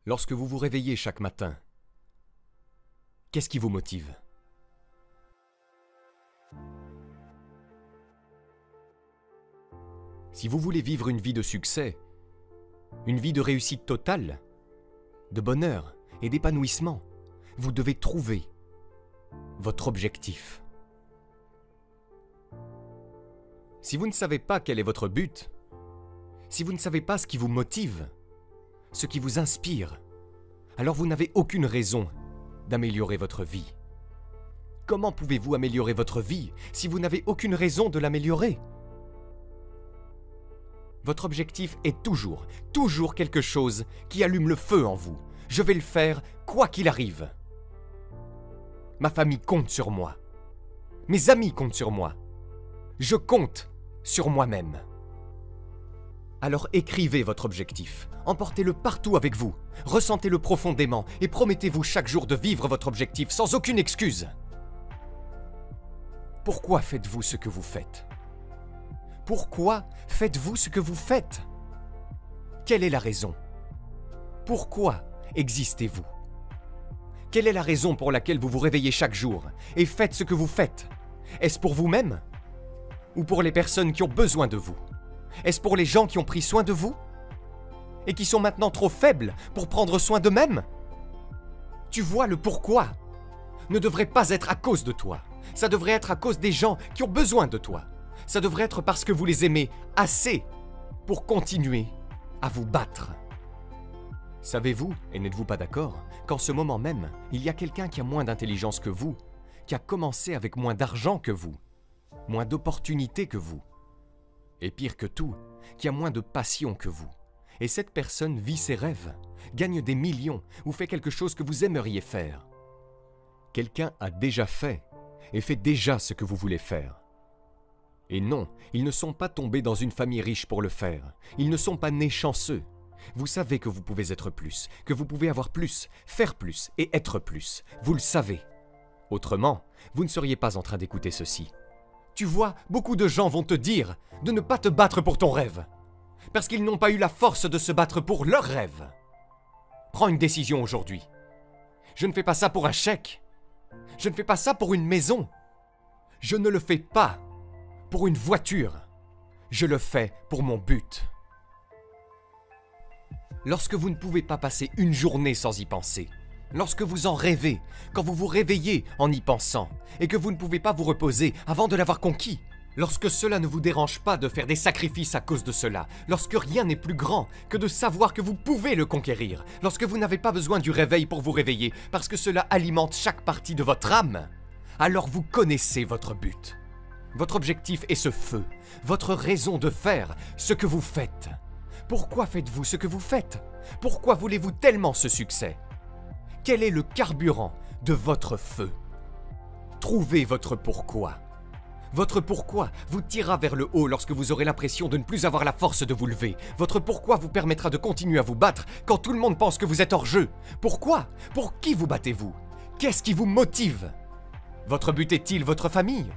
Lorsque vous vous réveillez chaque matin, qu'est-ce qui vous motive? Si vous voulez vivre une vie de succès, une vie de réussite totale, de bonheur et d'épanouissement, vous devez trouver votre objectif. Si vous ne savez pas quel est votre but, si vous ne savez pas ce qui vous motive, ce qui vous inspire, alors vous n'avez aucune raison d'améliorer votre vie. Comment pouvez-vous améliorer votre vie si vous n'avez aucune raison de l'améliorer? Votre objectif est toujours quelque chose qui allume le feu en vous. Je vais le faire quoi qu'il arrive. Ma famille compte sur moi. Mes amis comptent sur moi. Je compte sur moi-même. Alors écrivez votre objectif, emportez-le partout avec vous, ressentez-le profondément et promettez-vous chaque jour de vivre votre objectif sans aucune excuse. Pourquoi faites-vous ce que vous faites? Pourquoi faites-vous ce que vous faites? Quelle est la raison? Pourquoi existez-vous? Quelle est la raison pour laquelle vous vous réveillez chaque jour et faites ce que vous faites? Est-ce pour vous-même? Ou pour les personnes qui ont besoin de vous? Est-ce pour les gens qui ont pris soin de vous? Et qui sont maintenant trop faibles pour prendre soin d'eux-mêmes? Tu vois, le pourquoi ne devrait pas être à cause de toi. Ça devrait être à cause des gens qui ont besoin de toi. Ça devrait être parce que vous les aimez assez pour continuer à vous battre. Savez-vous, et n'êtes-vous pas d'accord, qu'en ce moment même, il y a quelqu'un qui a moins d'intelligence que vous, qui a commencé avec moins d'argent que vous, moins d'opportunités que vous, et pire que tout, qui a moins de passion que vous. Et cette personne vit ses rêves, gagne des millions ou fait quelque chose que vous aimeriez faire. Quelqu'un a déjà fait et fait déjà ce que vous voulez faire. Et non, ils ne sont pas tombés dans une famille riche pour le faire. Ils ne sont pas nés chanceux. Vous savez que vous pouvez être plus, que vous pouvez avoir plus, faire plus et être plus. Vous le savez. Autrement, vous ne seriez pas en train d'écouter ceci. Tu vois, beaucoup de gens vont te dire de ne pas te battre pour ton rêve, parce qu'ils n'ont pas eu la force de se battre pour leur rêve. Prends une décision aujourd'hui. Je ne fais pas ça pour un chèque. Je ne fais pas ça pour une maison. Je ne le fais pas pour une voiture. Je le fais pour mon but. Lorsque vous ne pouvez pas passer une journée sans y penser, lorsque vous en rêvez, quand vous vous réveillez en y pensant, et que vous ne pouvez pas vous reposer avant de l'avoir conquis, lorsque cela ne vous dérange pas de faire des sacrifices à cause de cela, lorsque rien n'est plus grand que de savoir que vous pouvez le conquérir, lorsque vous n'avez pas besoin du réveil pour vous réveiller, parce que cela alimente chaque partie de votre âme, alors vous connaissez votre but. Votre objectif est ce feu, votre raison de faire ce que vous faites. Pourquoi faites-vous ce que vous faites? Pourquoi voulez-vous tellement ce succès? Quel est le carburant de votre feu? Trouvez votre pourquoi. Votre pourquoi vous tirera vers le haut lorsque vous aurez l'impression de ne plus avoir la force de vous lever. Votre pourquoi vous permettra de continuer à vous battre quand tout le monde pense que vous êtes hors jeu. Pourquoi? Pour qui vous battez-vous? Qu'est-ce qui vous motive? Votre but est-il votre famille?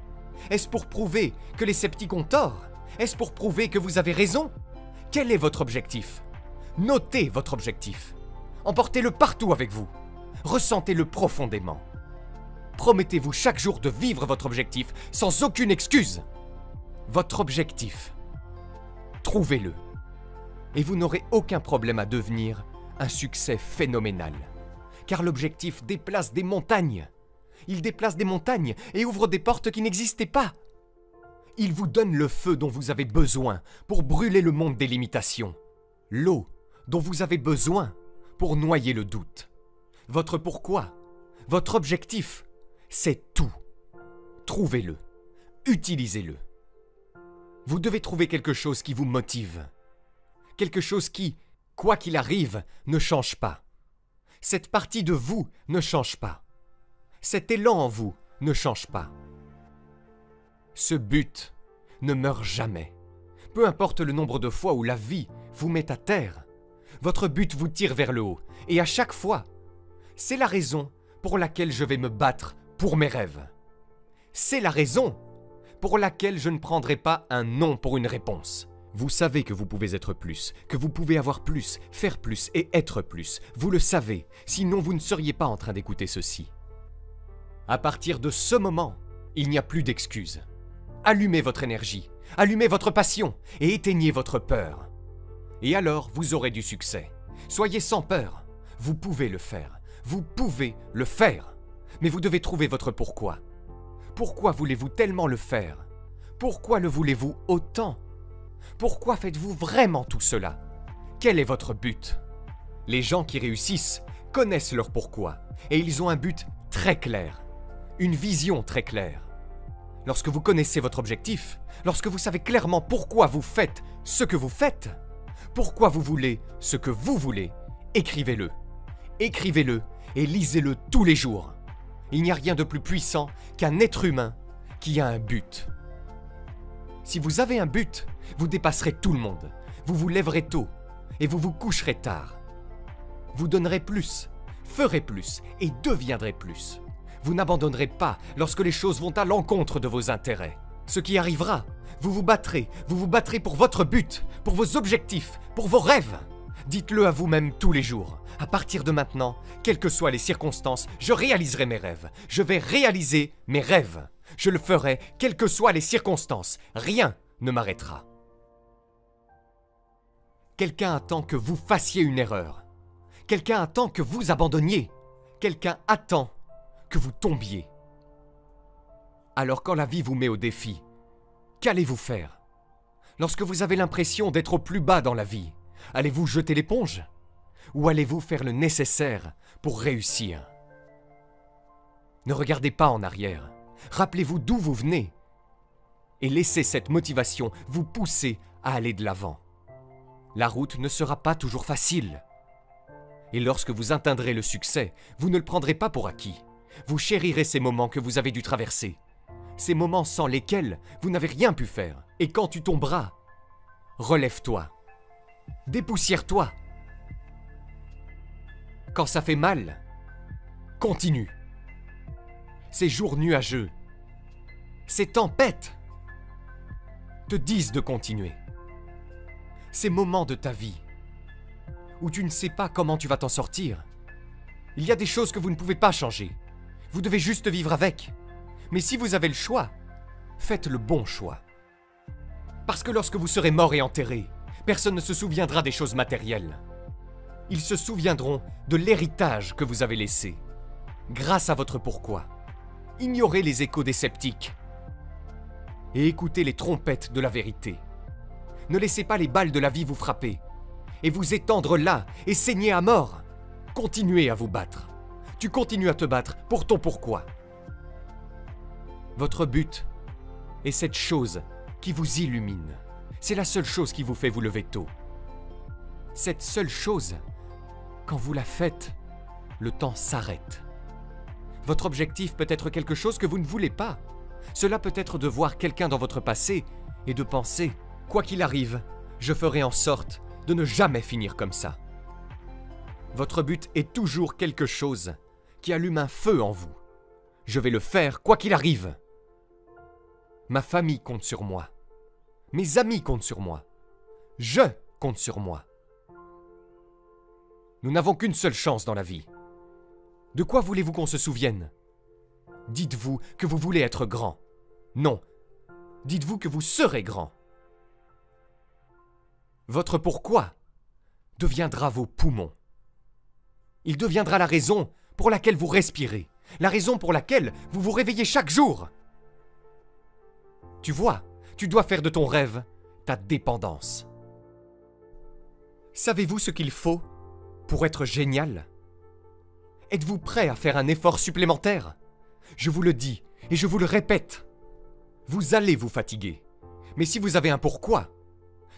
Est-ce pour prouver que les sceptiques ont tort? Est-ce pour prouver que vous avez raison? Quel est votre objectif? Notez votre objectif. Emportez-le partout avec vous. Ressentez-le profondément. Promettez-vous chaque jour de vivre votre objectif sans aucune excuse. Votre objectif. Trouvez-le. Et vous n'aurez aucun problème à devenir un succès phénoménal. Car l'objectif déplace des montagnes. Il déplace des montagnes et ouvre des portes qui n'existaient pas. Il vous donne le feu dont vous avez besoin pour brûler le monde des limitations. L'eau dont vous avez besoin pour noyer le doute. Votre pourquoi, votre objectif, c'est tout. Trouvez-le, utilisez-le. Vous devez trouver quelque chose qui vous motive. Quelque chose qui, quoi qu'il arrive, ne change pas. Cette partie de vous ne change pas. Cet élan en vous ne change pas. Ce but ne meurt jamais. Peu importe le nombre de fois où la vie vous met à terre, votre but vous tire vers le haut. Et à chaque fois, c'est la raison pour laquelle je vais me battre pour mes rêves. C'est la raison pour laquelle je ne prendrai pas un non pour une réponse. Vous savez que vous pouvez être plus, que vous pouvez avoir plus, faire plus et être plus. Vous le savez, sinon vous ne seriez pas en train d'écouter ceci. À partir de ce moment, il n'y a plus d'excuses. Allumez votre énergie, allumez votre passion et éteignez votre peur. Et alors, vous aurez du succès. Soyez sans peur. Vous pouvez le faire. Vous pouvez le faire. Mais vous devez trouver votre pourquoi. Pourquoi voulez-vous tellement le faire? Pourquoi le voulez-vous autant? Pourquoi faites-vous vraiment tout cela? Quel est votre but? Les gens qui réussissent connaissent leur pourquoi et ils ont un but très clair, une vision très claire. Lorsque vous connaissez votre objectif, lorsque vous savez clairement pourquoi vous faites ce que vous faites, pourquoi vous voulez ce que vous voulez, écrivez-le. Écrivez-le et lisez-le tous les jours. Il n'y a rien de plus puissant qu'un être humain qui a un but. Si vous avez un but, vous dépasserez tout le monde. Vous vous lèverez tôt et vous vous coucherez tard. Vous donnerez plus, ferez plus et deviendrez plus. Vous n'abandonnerez pas lorsque les choses vont à l'encontre de vos intérêts. Ce qui arrivera, vous vous battrez pour votre but, pour vos objectifs, pour vos rêves. Dites-le à vous-même tous les jours. À partir de maintenant, quelles que soient les circonstances, je réaliserai mes rêves. Je vais réaliser mes rêves. Je le ferai, quelles que soient les circonstances. Rien ne m'arrêtera. Quelqu'un attend que vous fassiez une erreur. Quelqu'un attend que vous abandonniez. Quelqu'un attend que vous tombiez. Alors quand la vie vous met au défi, qu'allez-vous faire? Lorsque vous avez l'impression d'être au plus bas dans la vie, allez-vous jeter l'éponge? Ou allez-vous faire le nécessaire pour réussir? Ne regardez pas en arrière. Rappelez-vous d'où vous venez. Et laissez cette motivation vous pousser à aller de l'avant. La route ne sera pas toujours facile. Et lorsque vous atteindrez le succès, vous ne le prendrez pas pour acquis. Vous chérirez ces moments que vous avez dû traverser. Ces moments sans lesquels vous n'avez rien pu faire. Et quand tu tomberas, relève-toi. Dépoussière-toi. Quand ça fait mal, continue. Ces jours nuageux, ces tempêtes te disent de continuer. Ces moments de ta vie où tu ne sais pas comment tu vas t'en sortir. Il y a des choses que vous ne pouvez pas changer. Vous devez juste vivre avec. Mais si vous avez le choix, faites le bon choix. Parce que lorsque vous serez mort et enterré, personne ne se souviendra des choses matérielles. Ils se souviendront de l'héritage que vous avez laissé, grâce à votre pourquoi. Ignorez les échos des sceptiques et écoutez les trompettes de la vérité. Ne laissez pas les balles de la vie vous frapper et vous étendre là et saigner à mort. Continuez à vous battre. Tu continues à te battre pour ton pourquoi. Votre but est cette chose qui vous illumine. C'est la seule chose qui vous fait vous lever tôt. Cette seule chose, quand vous la faites, le temps s'arrête. Votre objectif peut être quelque chose que vous ne voulez pas. Cela peut être de voir quelqu'un dans votre passé et de penser, quoi qu'il arrive, je ferai en sorte de ne jamais finir comme ça. Votre but est toujours quelque chose qui allume un feu en vous. Je vais le faire quoi qu'il arrive. Ma famille compte sur moi. Mes amis comptent sur moi. Je compte sur moi. Nous n'avons qu'une seule chance dans la vie. De quoi voulez-vous qu'on se souvienne? Dites-vous que vous voulez être grand. Non. Dites-vous que vous serez grand. Votre pourquoi deviendra vos poumons. Il deviendra la raison pour laquelle vous respirez, la raison pour laquelle vous vous réveillez chaque jour. Tu vois, tu dois faire de ton rêve ta dépendance. Savez-vous ce qu'il faut pour être génial? Êtes-vous prêt à faire un effort supplémentaire? Je vous le dis et je vous le répète. Vous allez vous fatiguer. Mais si vous avez un pourquoi,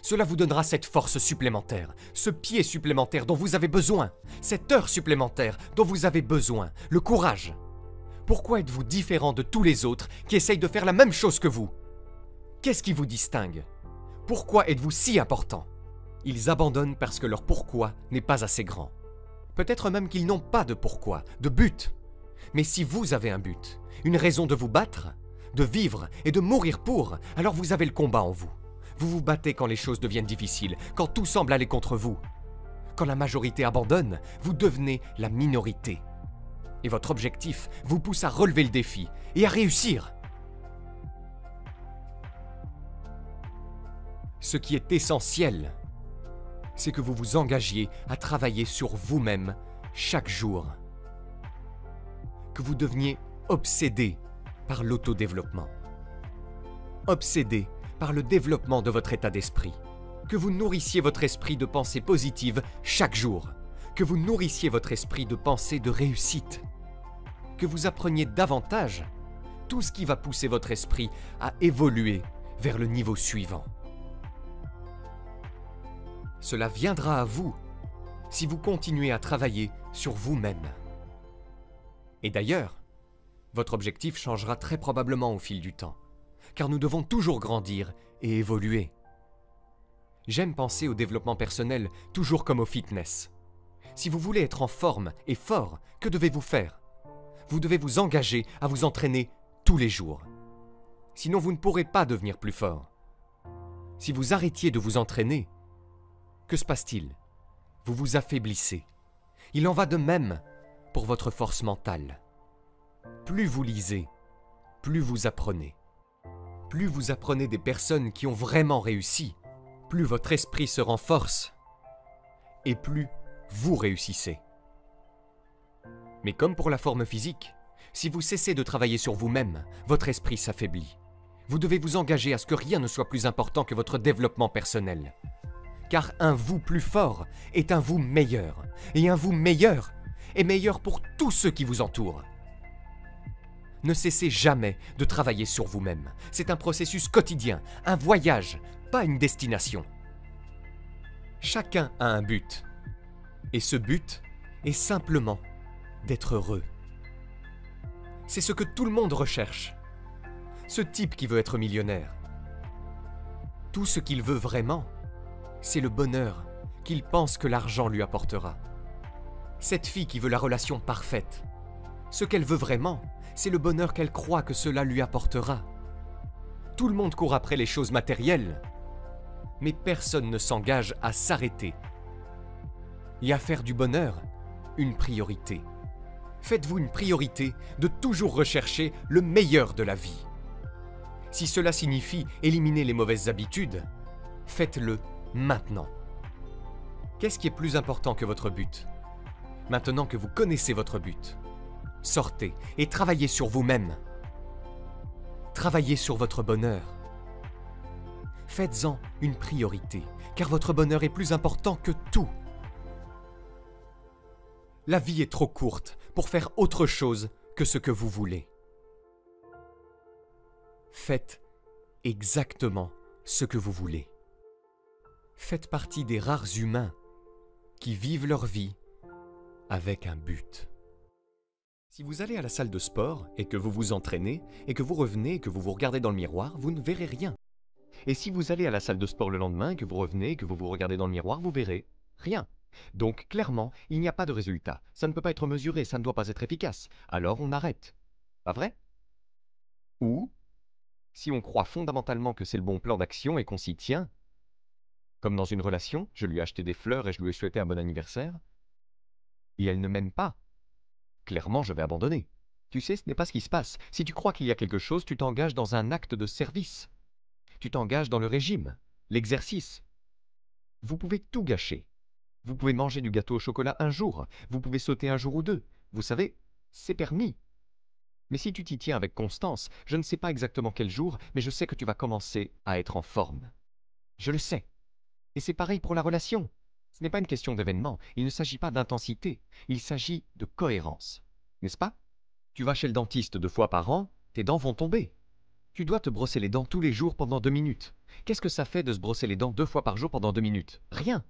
cela vous donnera cette force supplémentaire, ce pied supplémentaire dont vous avez besoin, cette heure supplémentaire dont vous avez besoin, le courage. Pourquoi êtes-vous différent de tous les autres qui essayent de faire la même chose que vous? Qu'est-ce qui vous distingue? Pourquoi êtes-vous si important? Ils abandonnent parce que leur pourquoi n'est pas assez grand. Peut-être même qu'ils n'ont pas de pourquoi, de but. Mais si vous avez un but, une raison de vous battre, de vivre et de mourir pour, alors vous avez le combat en vous. Vous vous battez quand les choses deviennent difficiles, quand tout semble aller contre vous. Quand la majorité abandonne, vous devenez la minorité. Et votre objectif vous pousse à relever le défi et à réussir. Ce qui est essentiel, c'est que vous vous engagiez à travailler sur vous-même chaque jour. Que vous deveniez obsédé par l'autodéveloppement. Obsédé par le développement de votre état d'esprit. Que vous nourrissiez votre esprit de pensées positives chaque jour. Que vous nourrissiez votre esprit de pensées de réussite. Que vous appreniez davantage tout ce qui va pousser votre esprit à évoluer vers le niveau suivant. Cela viendra à vous si vous continuez à travailler sur vous-même. Et d'ailleurs, votre objectif changera très probablement au fil du temps, car nous devons toujours grandir et évoluer. J'aime penser au développement personnel toujours comme au fitness. Si vous voulez être en forme et fort, que devez-vous faire? Vous devez vous engager à vous entraîner tous les jours. Sinon, vous ne pourrez pas devenir plus fort. Si vous arrêtiez de vous entraîner, que se passe-t-il? Vous vous affaiblissez. Il en va de même pour votre force mentale. Plus vous lisez, plus vous apprenez. Plus vous apprenez des personnes qui ont vraiment réussi, plus votre esprit se renforce et plus vous réussissez. Mais comme pour la forme physique, si vous cessez de travailler sur vous-même, votre esprit s'affaiblit. Vous devez vous engager à ce que rien ne soit plus important que votre développement personnel. Car un vous plus fort est un vous meilleur. Et un vous meilleur est meilleur pour tous ceux qui vous entourent. Ne cessez jamais de travailler sur vous-même. C'est un processus quotidien, un voyage, pas une destination. Chacun a un but. Et ce but est simplement d'être heureux. C'est ce que tout le monde recherche. Ce type qui veut être millionnaire. Tout ce qu'il veut vraiment, c'est le bonheur qu'il pense que l'argent lui apportera. Cette fille qui veut la relation parfaite, ce qu'elle veut vraiment, c'est le bonheur qu'elle croit que cela lui apportera. Tout le monde court après les choses matérielles, mais personne ne s'engage à s'arrêter et à faire du bonheur une priorité. Faites-vous une priorité de toujours rechercher le meilleur de la vie. Si cela signifie éliminer les mauvaises habitudes, faites-le maintenant. Qu'est-ce qui est plus important que votre but? Maintenant que vous connaissez votre but, sortez et travaillez sur vous-même. Travaillez sur votre bonheur. Faites-en une priorité, car votre bonheur est plus important que tout. La vie est trop courte pour faire autre chose que ce que vous voulez. Faites exactement ce que vous voulez. Faites partie des rares humains qui vivent leur vie avec un but. Si vous allez à la salle de sport et que vous vous entraînez et que vous revenez et que vous vous regardez dans le miroir, vous ne verrez rien. Et si vous allez à la salle de sport le lendemain et que vous revenez et que vous vous regardez dans le miroir, vous verrez rien. Donc clairement, il n'y a pas de résultat. Ça ne peut pas être mesuré, ça ne doit pas être efficace. Alors on arrête. Pas vrai? Ou, si on croit fondamentalement que c'est le bon plan d'action et qu'on s'y tient, comme dans une relation, je lui ai acheté des fleurs et je lui ai souhaité un bon anniversaire, et elle ne m'aime pas. Clairement, je vais abandonner. Tu sais, ce n'est pas ce qui se passe. Si tu crois qu'il y a quelque chose, tu t'engages dans un acte de service. Tu t'engages dans le régime, l'exercice. Vous pouvez tout gâcher. Vous pouvez manger du gâteau au chocolat un jour. Vous pouvez sauter un jour ou deux. Vous savez, c'est permis. Mais si tu t'y tiens avec constance, je ne sais pas exactement quel jour, mais je sais que tu vas commencer à être en forme. Je le sais. Et c'est pareil pour la relation. Ce n'est pas une question d'événement, il ne s'agit pas d'intensité, il s'agit de cohérence. N'est-ce pas? Tu vas chez le dentiste 2 fois par an, tes dents vont tomber. Tu dois te brosser les dents tous les jours pendant 2 minutes. Qu'est-ce que ça fait de se brosser les dents 2 fois par jour pendant 2 minutes? Rien.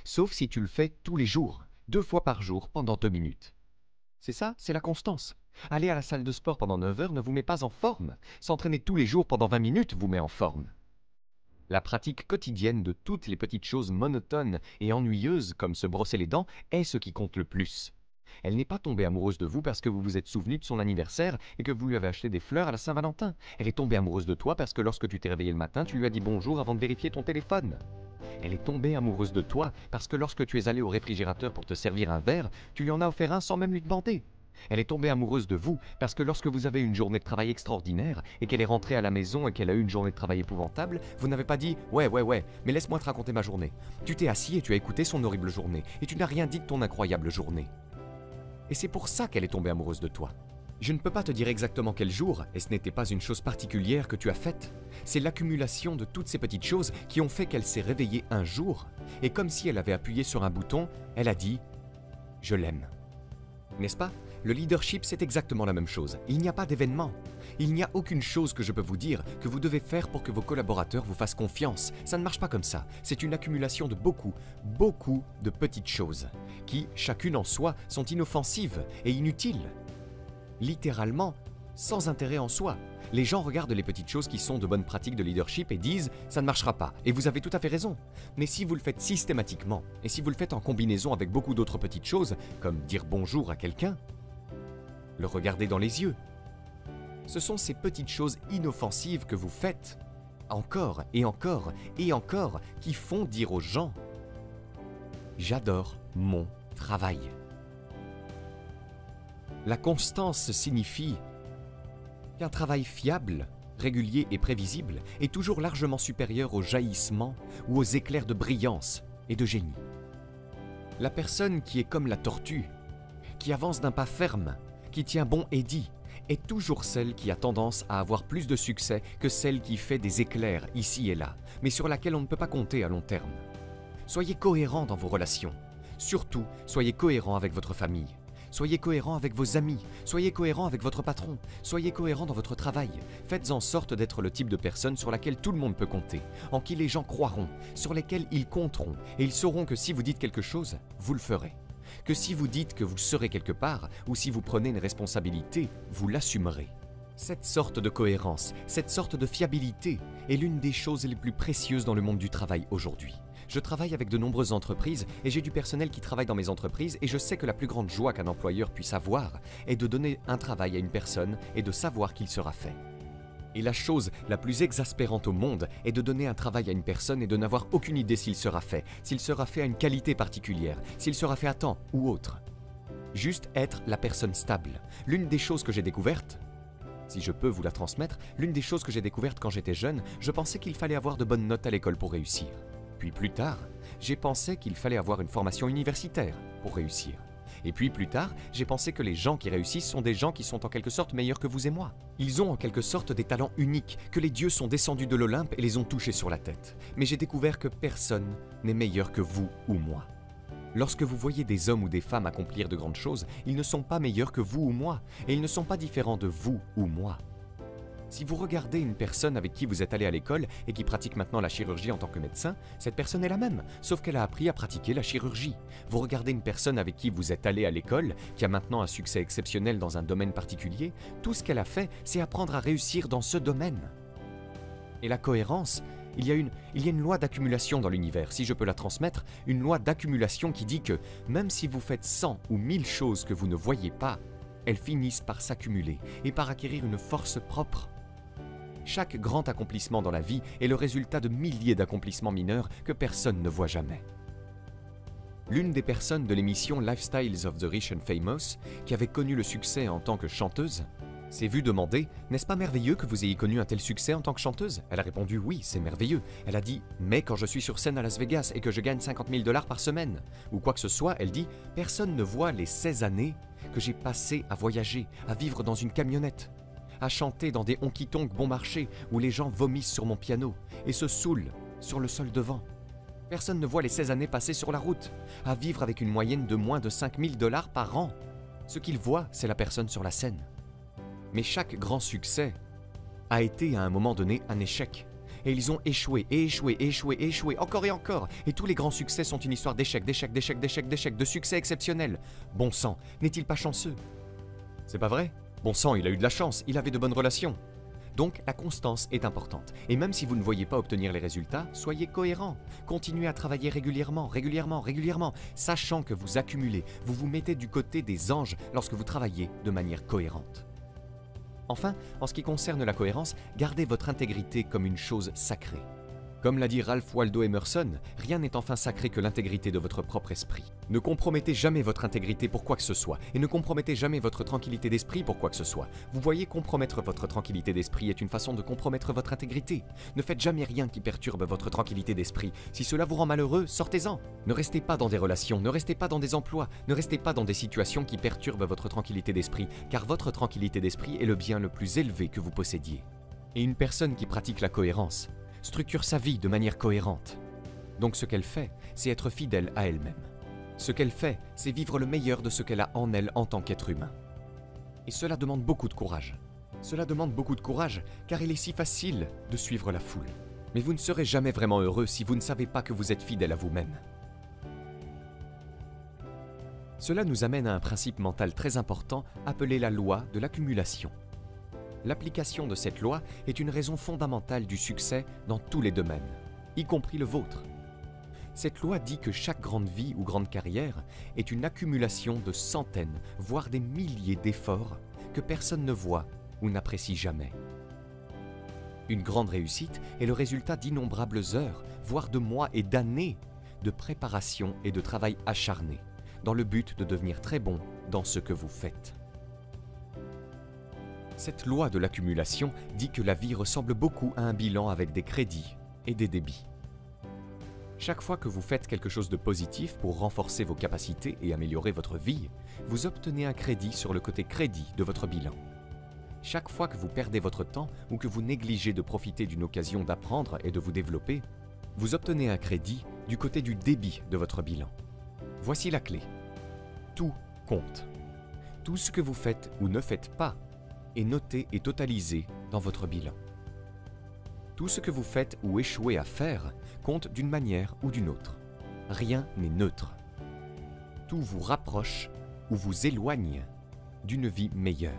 Sauf si tu le fais tous les jours, 2 fois par jour pendant 2 minutes. C'est ça, c'est la constance. Aller à la salle de sport pendant 9 heures ne vous met pas en forme. S'entraîner tous les jours pendant 20 minutes vous met en forme. La pratique quotidienne de toutes les petites choses monotones et ennuyeuses comme se brosser les dents est ce qui compte le plus. Elle n'est pas tombée amoureuse de vous parce que vous vous êtes souvenu de son anniversaire et que vous lui avez acheté des fleurs à la Saint-Valentin. Elle est tombée amoureuse de toi parce que lorsque tu t'es réveillé le matin, tu lui as dit bonjour avant de vérifier ton téléphone. Elle est tombée amoureuse de toi parce que lorsque tu es allé au réfrigérateur pour te servir un verre, tu lui en as offert un sans même lui demander. Elle est tombée amoureuse de vous parce que lorsque vous avez eu une journée de travail extraordinaire et qu'elle est rentrée à la maison et qu'elle a eu une journée de travail épouvantable, vous n'avez pas dit « Ouais, mais laisse-moi te raconter ma journée ». Tu t'es assis et tu as écouté son horrible journée et tu n'as rien dit de ton incroyable journée. Et c'est pour ça qu'elle est tombée amoureuse de toi. Je ne peux pas te dire exactement quel jour, et ce n'était pas une chose particulière que tu as faite. C'est l'accumulation de toutes ces petites choses qui ont fait qu'elle s'est réveillée un jour, et comme si elle avait appuyé sur un bouton, elle a dit « Je l'aime ». N'est-ce pas? Le leadership, c'est exactement la même chose. Il n'y a pas d'événement. Il n'y a aucune chose que je peux vous dire que vous devez faire pour que vos collaborateurs vous fassent confiance. Ça ne marche pas comme ça. C'est une accumulation de beaucoup de petites choses qui, chacune en soi, sont inoffensives et inutiles. Littéralement, sans intérêt en soi. Les gens regardent les petites choses qui sont de bonnes pratiques de leadership et disent « ça ne marchera pas ». Et vous avez tout à fait raison. Mais si vous le faites systématiquement, et si vous le faites en combinaison avec beaucoup d'autres petites choses, comme dire bonjour à quelqu'un, le regarder dans les yeux, ce sont ces petites choses inoffensives que vous faites, encore et encore et encore, qui font dire aux gens « j'adore mon travail ». La constance signifie qu'un travail fiable, régulier et prévisible est toujours largement supérieur aux jaillissements ou aux éclairs de brillance et de génie. La personne qui est comme la tortue, qui avance d'un pas ferme, qui tient bon et dit, est toujours celle qui a tendance à avoir plus de succès que celle qui fait des éclairs ici et là, mais sur laquelle on ne peut pas compter à long terme. Soyez cohérents dans vos relations. Surtout, soyez cohérents avec votre famille. Soyez cohérent avec vos amis, soyez cohérent avec votre patron, soyez cohérent dans votre travail. Faites en sorte d'être le type de personne sur laquelle tout le monde peut compter, en qui les gens croiront, sur lesquels ils compteront, et ils sauront que si vous dites quelque chose, vous le ferez. Que si vous dites que vous serez quelque part, ou si vous prenez une responsabilité, vous l'assumerez. Cette sorte de cohérence, cette sorte de fiabilité est l'une des choses les plus précieuses dans le monde du travail aujourd'hui. Je travaille avec de nombreuses entreprises et j'ai du personnel qui travaille dans mes entreprises et je sais que la plus grande joie qu'un employeur puisse avoir est de donner un travail à une personne et de savoir qu'il sera fait. Et la chose la plus exaspérante au monde est de donner un travail à une personne et de n'avoir aucune idée s'il sera fait à une qualité particulière, s'il sera fait à temps ou autre. Juste être la personne stable. L'une des choses que j'ai découvertes, si je peux vous la transmettre, l'une des choses que j'ai découvertes quand j'étais jeune, je pensais qu'il fallait avoir de bonnes notes à l'école pour réussir. Puis plus tard, j'ai pensé qu'il fallait avoir une formation universitaire pour réussir. Et puis plus tard, j'ai pensé que les gens qui réussissent sont des gens qui sont en quelque sorte meilleurs que vous et moi. Ils ont en quelque sorte des talents uniques, que les dieux sont descendus de l'Olympe et les ont touchés sur la tête. Mais j'ai découvert que personne n'est meilleur que vous ou moi. Lorsque vous voyez des hommes ou des femmes accomplir de grandes choses, ils ne sont pas meilleurs que vous ou moi, et ils ne sont pas différents de vous ou moi. Si vous regardez une personne avec qui vous êtes allé à l'école et qui pratique maintenant la chirurgie en tant que médecin, cette personne est la même, sauf qu'elle a appris à pratiquer la chirurgie. Vous regardez une personne avec qui vous êtes allé à l'école, qui a maintenant un succès exceptionnel dans un domaine particulier, tout ce qu'elle a fait, c'est apprendre à réussir dans ce domaine. Et la cohérence, il y a une loi d'accumulation dans l'univers, si je peux la transmettre, une loi d'accumulation qui dit que même si vous faites 100 ou 1000 choses que vous ne voyez pas, elles finissent par s'accumuler et par acquérir une force propre. Chaque grand accomplissement dans la vie est le résultat de milliers d'accomplissements mineurs que personne ne voit jamais. L'une des personnes de l'émission Lifestyles of the Rich and Famous, qui avait connu le succès en tant que chanteuse, s'est vue demander « N'est-ce pas merveilleux que vous ayez connu un tel succès en tant que chanteuse ?» Elle a répondu « Oui, c'est merveilleux ». Elle a dit « Mais quand je suis sur scène à Las Vegas et que je gagne 50 000 $ par semaine ?» Ou quoi que ce soit, elle dit « Personne ne voit les 16 années que j'ai passées à voyager, à vivre dans une camionnette, à chanter dans des honky-tonks bon marché où les gens vomissent sur mon piano et se saoulent sur le sol devant. Personne ne voit les 16 années passées sur la route, à vivre avec une moyenne de moins de 5 000 $ par an. Ce qu'ils voient, c'est la personne sur la scène. Mais chaque grand succès a été à un moment donné un échec. Et ils ont échoué, et échoué, et échoué, et échoué, encore et encore. Et tous les grands succès sont une histoire d'échecs, d'échecs, d'échecs, d'échecs, d'échecs, de succès exceptionnels. Bon sang, n'est-il pas chanceux? C'est pas vrai? Bon sang, il a eu de la chance, il avait de bonnes relations. Donc la constance est importante. Et même si vous ne voyez pas obtenir les résultats, soyez cohérent. Continuez à travailler régulièrement, sachant que vous accumulez, vous vous mettez du côté des anges lorsque vous travaillez de manière cohérente. Enfin, en ce qui concerne la cohérence, gardez votre intégrité comme une chose sacrée. Comme l'a dit Ralph Waldo Emerson, rien n'est enfin sacré que l'intégrité de votre propre esprit. Ne compromettez jamais votre intégrité pour quoi que ce soit, et ne compromettez jamais votre tranquillité d'esprit pour quoi que ce soit. Vous voyez, compromettre votre tranquillité d'esprit est une façon de compromettre votre intégrité. Ne faites jamais rien qui perturbe votre tranquillité d'esprit. Si cela vous rend malheureux, sortez-en. Ne restez pas dans des relations, ne restez pas dans des emplois, ne restez pas dans des situations qui perturbent votre tranquillité d'esprit, car votre tranquillité d'esprit est le bien le plus élevé que vous possédiez. Et une personne qui pratique la cohérence structure sa vie de manière cohérente. Donc ce qu'elle fait, c'est être fidèle à elle-même. Ce qu'elle fait, c'est vivre le meilleur de ce qu'elle a en elle en tant qu'être humain. Et cela demande beaucoup de courage. Cela demande beaucoup de courage, car il est si facile de suivre la foule. Mais vous ne serez jamais vraiment heureux si vous ne savez pas que vous êtes fidèle à vous-même. Cela nous amène à un principe mental très important appelé la loi de l'accumulation. L'application de cette loi est une raison fondamentale du succès dans tous les domaines, y compris le vôtre. Cette loi dit que chaque grande vie ou grande carrière est une accumulation de centaines, voire des milliers d'efforts que personne ne voit ou n'apprécie jamais. Une grande réussite est le résultat d'innombrables heures, voire de mois et d'années de préparation et de travail acharné, dans le but de devenir très bon dans ce que vous faites. Cette loi de l'accumulation dit que la vie ressemble beaucoup à un bilan avec des crédits et des débits. Chaque fois que vous faites quelque chose de positif pour renforcer vos capacités et améliorer votre vie, vous obtenez un crédit sur le côté crédit de votre bilan. Chaque fois que vous perdez votre temps ou que vous négligez de profiter d'une occasion d'apprendre et de vous développer, vous obtenez un crédit du côté du débit de votre bilan. Voici la clé. Tout compte. Tout ce que vous faites ou ne faites pas est noté et totalisé dans votre bilan. Tout ce que vous faites ou échouez à faire compte d'une manière ou d'une autre. Rien n'est neutre. Tout vous rapproche ou vous éloigne d'une vie meilleure.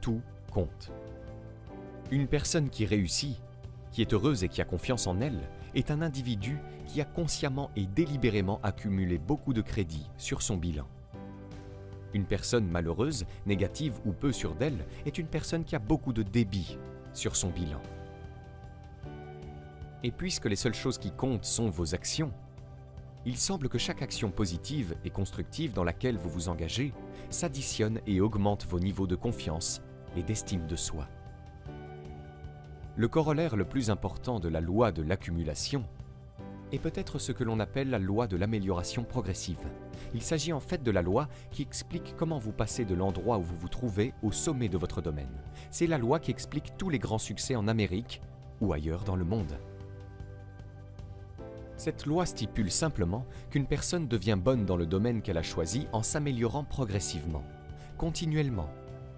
Tout compte. Une personne qui réussit, qui est heureuse et qui a confiance en elle, est un individu qui a consciemment et délibérément accumulé beaucoup de crédits sur son bilan. Une personne malheureuse, négative ou peu sûre d'elle est une personne qui a beaucoup de débit sur son bilan. Et puisque les seules choses qui comptent sont vos actions, il semble que chaque action positive et constructive dans laquelle vous vous engagez s'additionne et augmente vos niveaux de confiance et d'estime de soi. Le corollaire le plus important de la loi de l'accumulation est peut-être ce que l'on appelle la loi de l'amélioration progressive. Il s'agit en fait de la loi qui explique comment vous passez de l'endroit où vous vous trouvez au sommet de votre domaine. C'est la loi qui explique tous les grands succès en Amérique ou ailleurs dans le monde. Cette loi stipule simplement qu'une personne devient bonne dans le domaine qu'elle a choisi en s'améliorant progressivement, continuellement,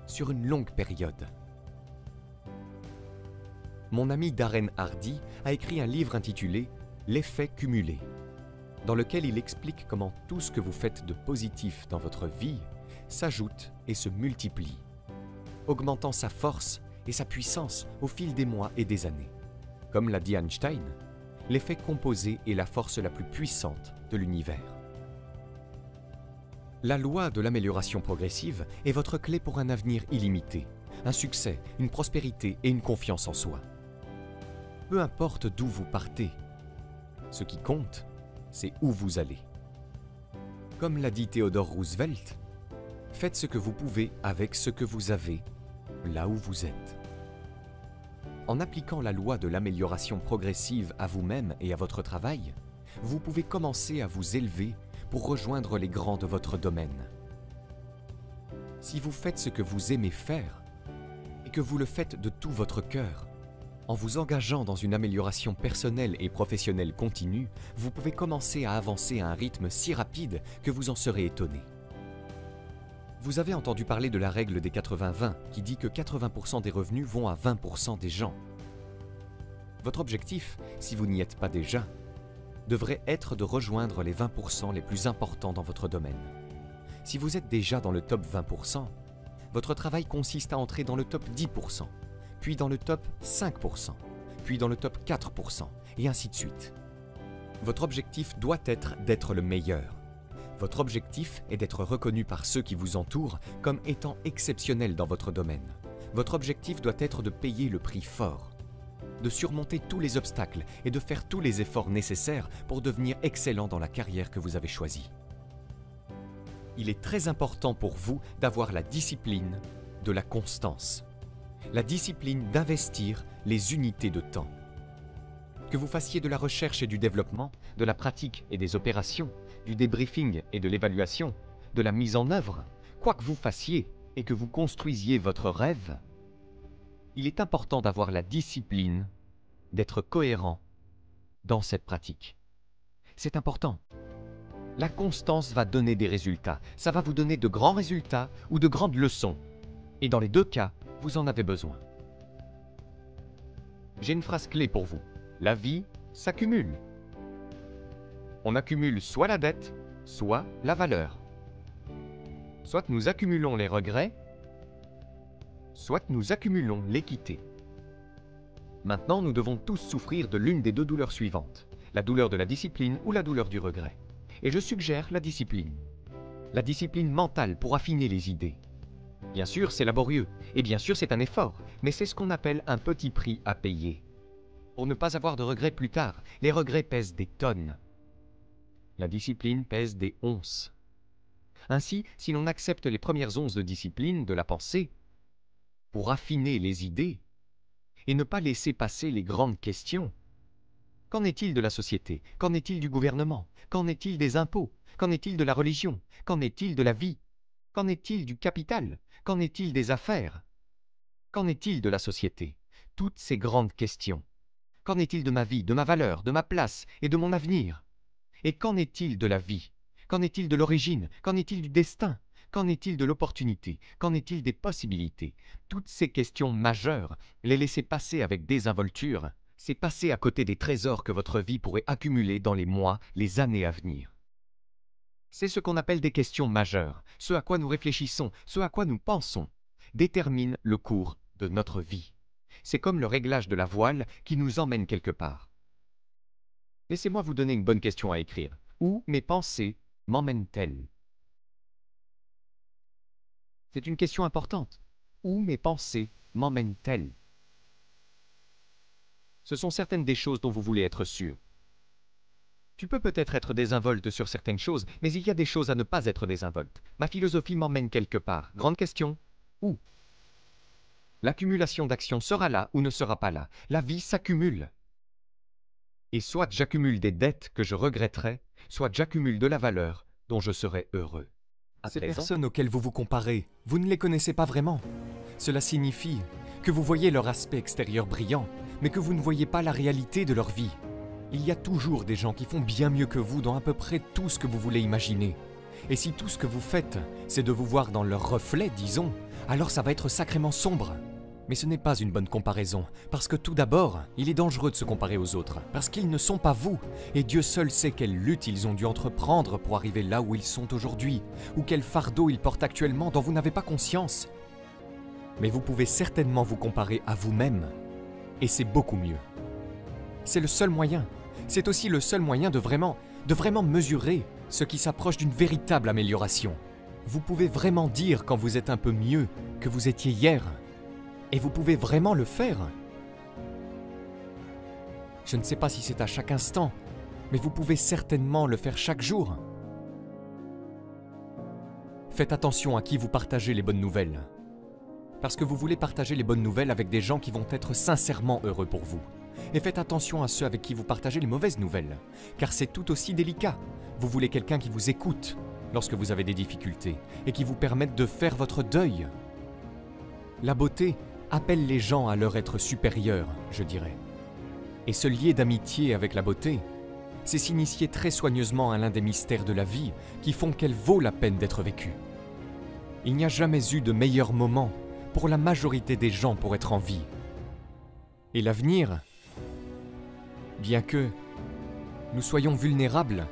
sur une longue période. Mon ami Darren Hardy a écrit un livre intitulé « L'effet cumulé », dans lequel il explique comment tout ce que vous faites de positif dans votre vie s'ajoute et se multiplie, augmentant sa force et sa puissance au fil des mois et des années. Comme l'a dit Einstein, l'effet composé est la force la plus puissante de l'univers. La loi de l'amélioration progressive est votre clé pour un avenir illimité, un succès, une prospérité et une confiance en soi. Peu importe d'où vous partez, ce qui compte, c'est où vous allez. Comme l'a dit Theodore Roosevelt, faites ce que vous pouvez avec ce que vous avez, là où vous êtes. En appliquant la loi de l'amélioration progressive à vous-même et à votre travail, vous pouvez commencer à vous élever pour rejoindre les grands de votre domaine. Si vous faites ce que vous aimez faire et que vous le faites de tout votre cœur, en vous engageant dans une amélioration personnelle et professionnelle continue, vous pouvez commencer à avancer à un rythme si rapide que vous en serez étonné. Vous avez entendu parler de la règle des 80-20 qui dit que 80% des revenus vont à 20% des gens. Votre objectif, si vous n'y êtes pas déjà, devrait être de rejoindre les 20% les plus importants dans votre domaine. Si vous êtes déjà dans le top 20%, votre travail consiste à entrer dans le top 10%. puis dans le top 5%, puis dans le top 4%, et ainsi de suite. Votre objectif doit être d'être le meilleur. Votre objectif est d'être reconnu par ceux qui vous entourent comme étant exceptionnel dans votre domaine. Votre objectif doit être de payer le prix fort, de surmonter tous les obstacles et de faire tous les efforts nécessaires pour devenir excellent dans la carrière que vous avez choisie. Il est très important pour vous d'avoir la discipline de la constance, la discipline d'investir les unités de temps. Que vous fassiez de la recherche et du développement, de la pratique et des opérations, du débriefing et de l'évaluation, de la mise en œuvre, quoi que vous fassiez et que vous construisiez votre rêve, il est important d'avoir la discipline, d'être cohérent dans cette pratique. C'est important. La constance va donner des résultats. Ça va vous donner de grands résultats ou de grandes leçons. Et dans les deux cas, vous en avez besoin. J'ai une phrase clé pour vous. La vie s'accumule. On accumule soit la dette, soit la valeur. Soit nous accumulons les regrets, soit nous accumulons l'équité. Maintenant, nous devons tous souffrir de l'une des deux douleurs suivantes, la douleur de la discipline ou la douleur du regret. Et je suggère la discipline. La discipline mentale pour affiner les idées. Bien sûr, c'est laborieux, et bien sûr, c'est un effort, mais c'est ce qu'on appelle un petit prix à payer. Pour ne pas avoir de regrets plus tard, les regrets pèsent des tonnes. La discipline pèse des onces. Ainsi, si l'on accepte les premières onces de discipline de la pensée, pour affiner les idées, et ne pas laisser passer les grandes questions. Qu'en est-il de la société? Qu'en est-il du gouvernement? Qu'en est-il des impôts? Qu'en est-il de la religion? Qu'en est-il de la vie? Qu'en est-il du capital? Qu'en est-il des affaires? Qu'en est-il de la société? Toutes ces grandes questions. Qu'en est-il de ma vie, de ma valeur, de ma place et de mon avenir? Et qu'en est-il de la vie? Qu'en est-il de l'origine? Qu'en est-il du destin? Qu'en est-il de l'opportunité? Qu'en est-il des possibilités? Toutes ces questions majeures, les laisser passer avec désinvolture, c'est passer à côté des trésors que votre vie pourrait accumuler dans les mois, les années à venir. C'est ce qu'on appelle des questions majeures. Ce à quoi nous réfléchissons, ce à quoi nous pensons, détermine le cours de notre vie. C'est comme le réglage de la voile qui nous emmène quelque part. Laissez-moi vous donner une bonne question à écrire. Où mes pensées m'emmènent-elles? C'est une question importante. Où mes pensées m'emmènent-elles? Ce sont certaines des choses dont vous voulez être sûr. Tu peux peut-être être désinvolte sur certaines choses, mais il y a des choses à ne pas être désinvolte. Ma philosophie m'emmène quelque part. Grande question. Où? L'accumulation d'actions sera là ou ne sera pas là. La vie s'accumule. Et soit j'accumule des dettes que je regretterai, soit j'accumule de la valeur dont je serai heureux. Ces personnes auxquelles vous vous comparez, vous ne les connaissez pas vraiment. Cela signifie que vous voyez leur aspect extérieur brillant, mais que vous ne voyez pas la réalité de leur vie. Il y a toujours des gens qui font bien mieux que vous dans à peu près tout ce que vous voulez imaginer. Et si tout ce que vous faites, c'est de vous voir dans leur reflet, disons, alors ça va être sacrément sombre. Mais ce n'est pas une bonne comparaison, parce que tout d'abord, il est dangereux de se comparer aux autres, parce qu'ils ne sont pas vous, et Dieu seul sait quelle lutte ils ont dû entreprendre pour arriver là où ils sont aujourd'hui, ou quel fardeau ils portent actuellement dont vous n'avez pas conscience. Mais vous pouvez certainement vous comparer à vous-même, et c'est beaucoup mieux. C'est le seul moyen. C'est aussi le seul moyen de vraiment mesurer ce qui s'approche d'une véritable amélioration. Vous pouvez vraiment dire quand vous êtes un peu mieux que vous étiez hier. Et vous pouvez vraiment le faire. Je ne sais pas si c'est à chaque instant, mais vous pouvez certainement le faire chaque jour. Faites attention à qui vous partagez les bonnes nouvelles. Parce que vous voulez partager les bonnes nouvelles avec des gens qui vont être sincèrement heureux pour vous. Et faites attention à ceux avec qui vous partagez les mauvaises nouvelles, car c'est tout aussi délicat. Vous voulez quelqu'un qui vous écoute lorsque vous avez des difficultés et qui vous permette de faire votre deuil. La beauté appelle les gens à leur être supérieur, je dirais. Et se lier d'amitié avec la beauté, c'est s'initier très soigneusement à l'un des mystères de la vie qui font qu'elle vaut la peine d'être vécue. Il n'y a jamais eu de meilleur moment pour la majorité des gens pour être en vie. Et l'avenir, bien que nous soyons vulnérables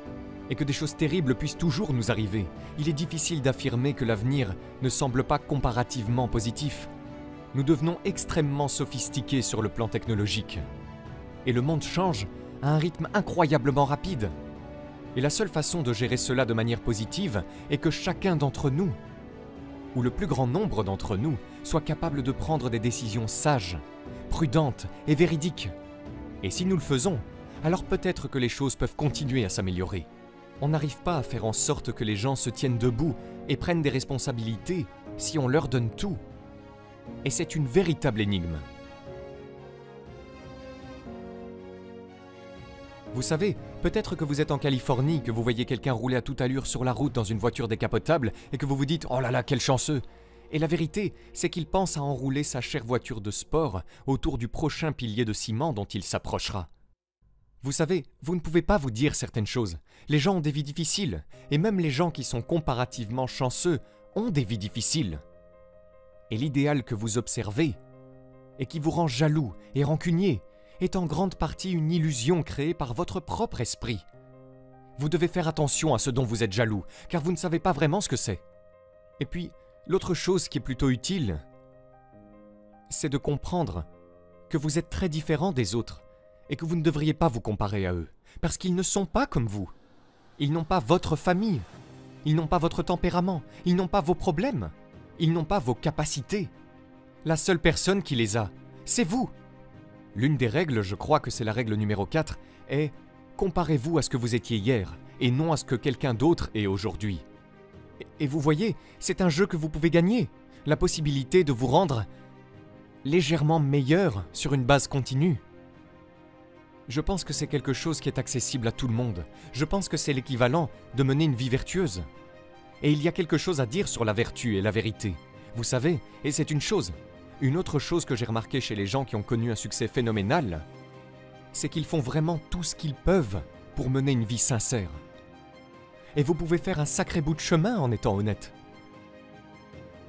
et que des choses terribles puissent toujours nous arriver, il est difficile d'affirmer que l'avenir ne semble pas comparativement positif. Nous devenons extrêmement sophistiqués sur le plan technologique. Et le monde change à un rythme incroyablement rapide. Et la seule façon de gérer cela de manière positive est que chacun d'entre nous, ou le plus grand nombre d'entre nous, soit capable de prendre des décisions sages, prudentes et véridiques. Et si nous le faisons, alors peut-être que les choses peuvent continuer à s'améliorer. On n'arrive pas à faire en sorte que les gens se tiennent debout et prennent des responsabilités si on leur donne tout. Et c'est une véritable énigme. Vous savez, peut-être que vous êtes en Californie, que vous voyez quelqu'un rouler à toute allure sur la route dans une voiture décapotable et que vous vous dites « Oh là là, quel chanceux !» Et la vérité, c'est qu'il pense à enrouler sa chère voiture de sport autour du prochain pilier de ciment dont il s'approchera. Vous savez, vous ne pouvez pas vous dire certaines choses. Les gens ont des vies difficiles, et même les gens qui sont comparativement chanceux ont des vies difficiles. Et l'idéal que vous observez, et qui vous rend jaloux et rancunier, est en grande partie une illusion créée par votre propre esprit. Vous devez faire attention à ce dont vous êtes jaloux, car vous ne savez pas vraiment ce que c'est. Et puis, l'autre chose qui est plutôt utile, c'est de comprendre que vous êtes très différent des autres, et que vous ne devriez pas vous comparer à eux, parce qu'ils ne sont pas comme vous. Ils n'ont pas votre famille, ils n'ont pas votre tempérament, ils n'ont pas vos problèmes, ils n'ont pas vos capacités. La seule personne qui les a, c'est vous. L'une des règles, je crois que c'est la règle numéro 4, est « Comparez-vous à ce que vous étiez hier, et non à ce que quelqu'un d'autre est aujourd'hui. » Et vous voyez, c'est un jeu que vous pouvez gagner, la possibilité de vous rendre légèrement meilleur sur une base continue. Je pense que c'est quelque chose qui est accessible à tout le monde. Je pense que c'est l'équivalent de mener une vie vertueuse. Et il y a quelque chose à dire sur la vertu et la vérité. Vous savez, et c'est une chose. Une autre chose que j'ai remarqué chez les gens qui ont connu un succès phénoménal, c'est qu'ils font vraiment tout ce qu'ils peuvent pour mener une vie sincère. Et vous pouvez faire un sacré bout de chemin en étant honnête.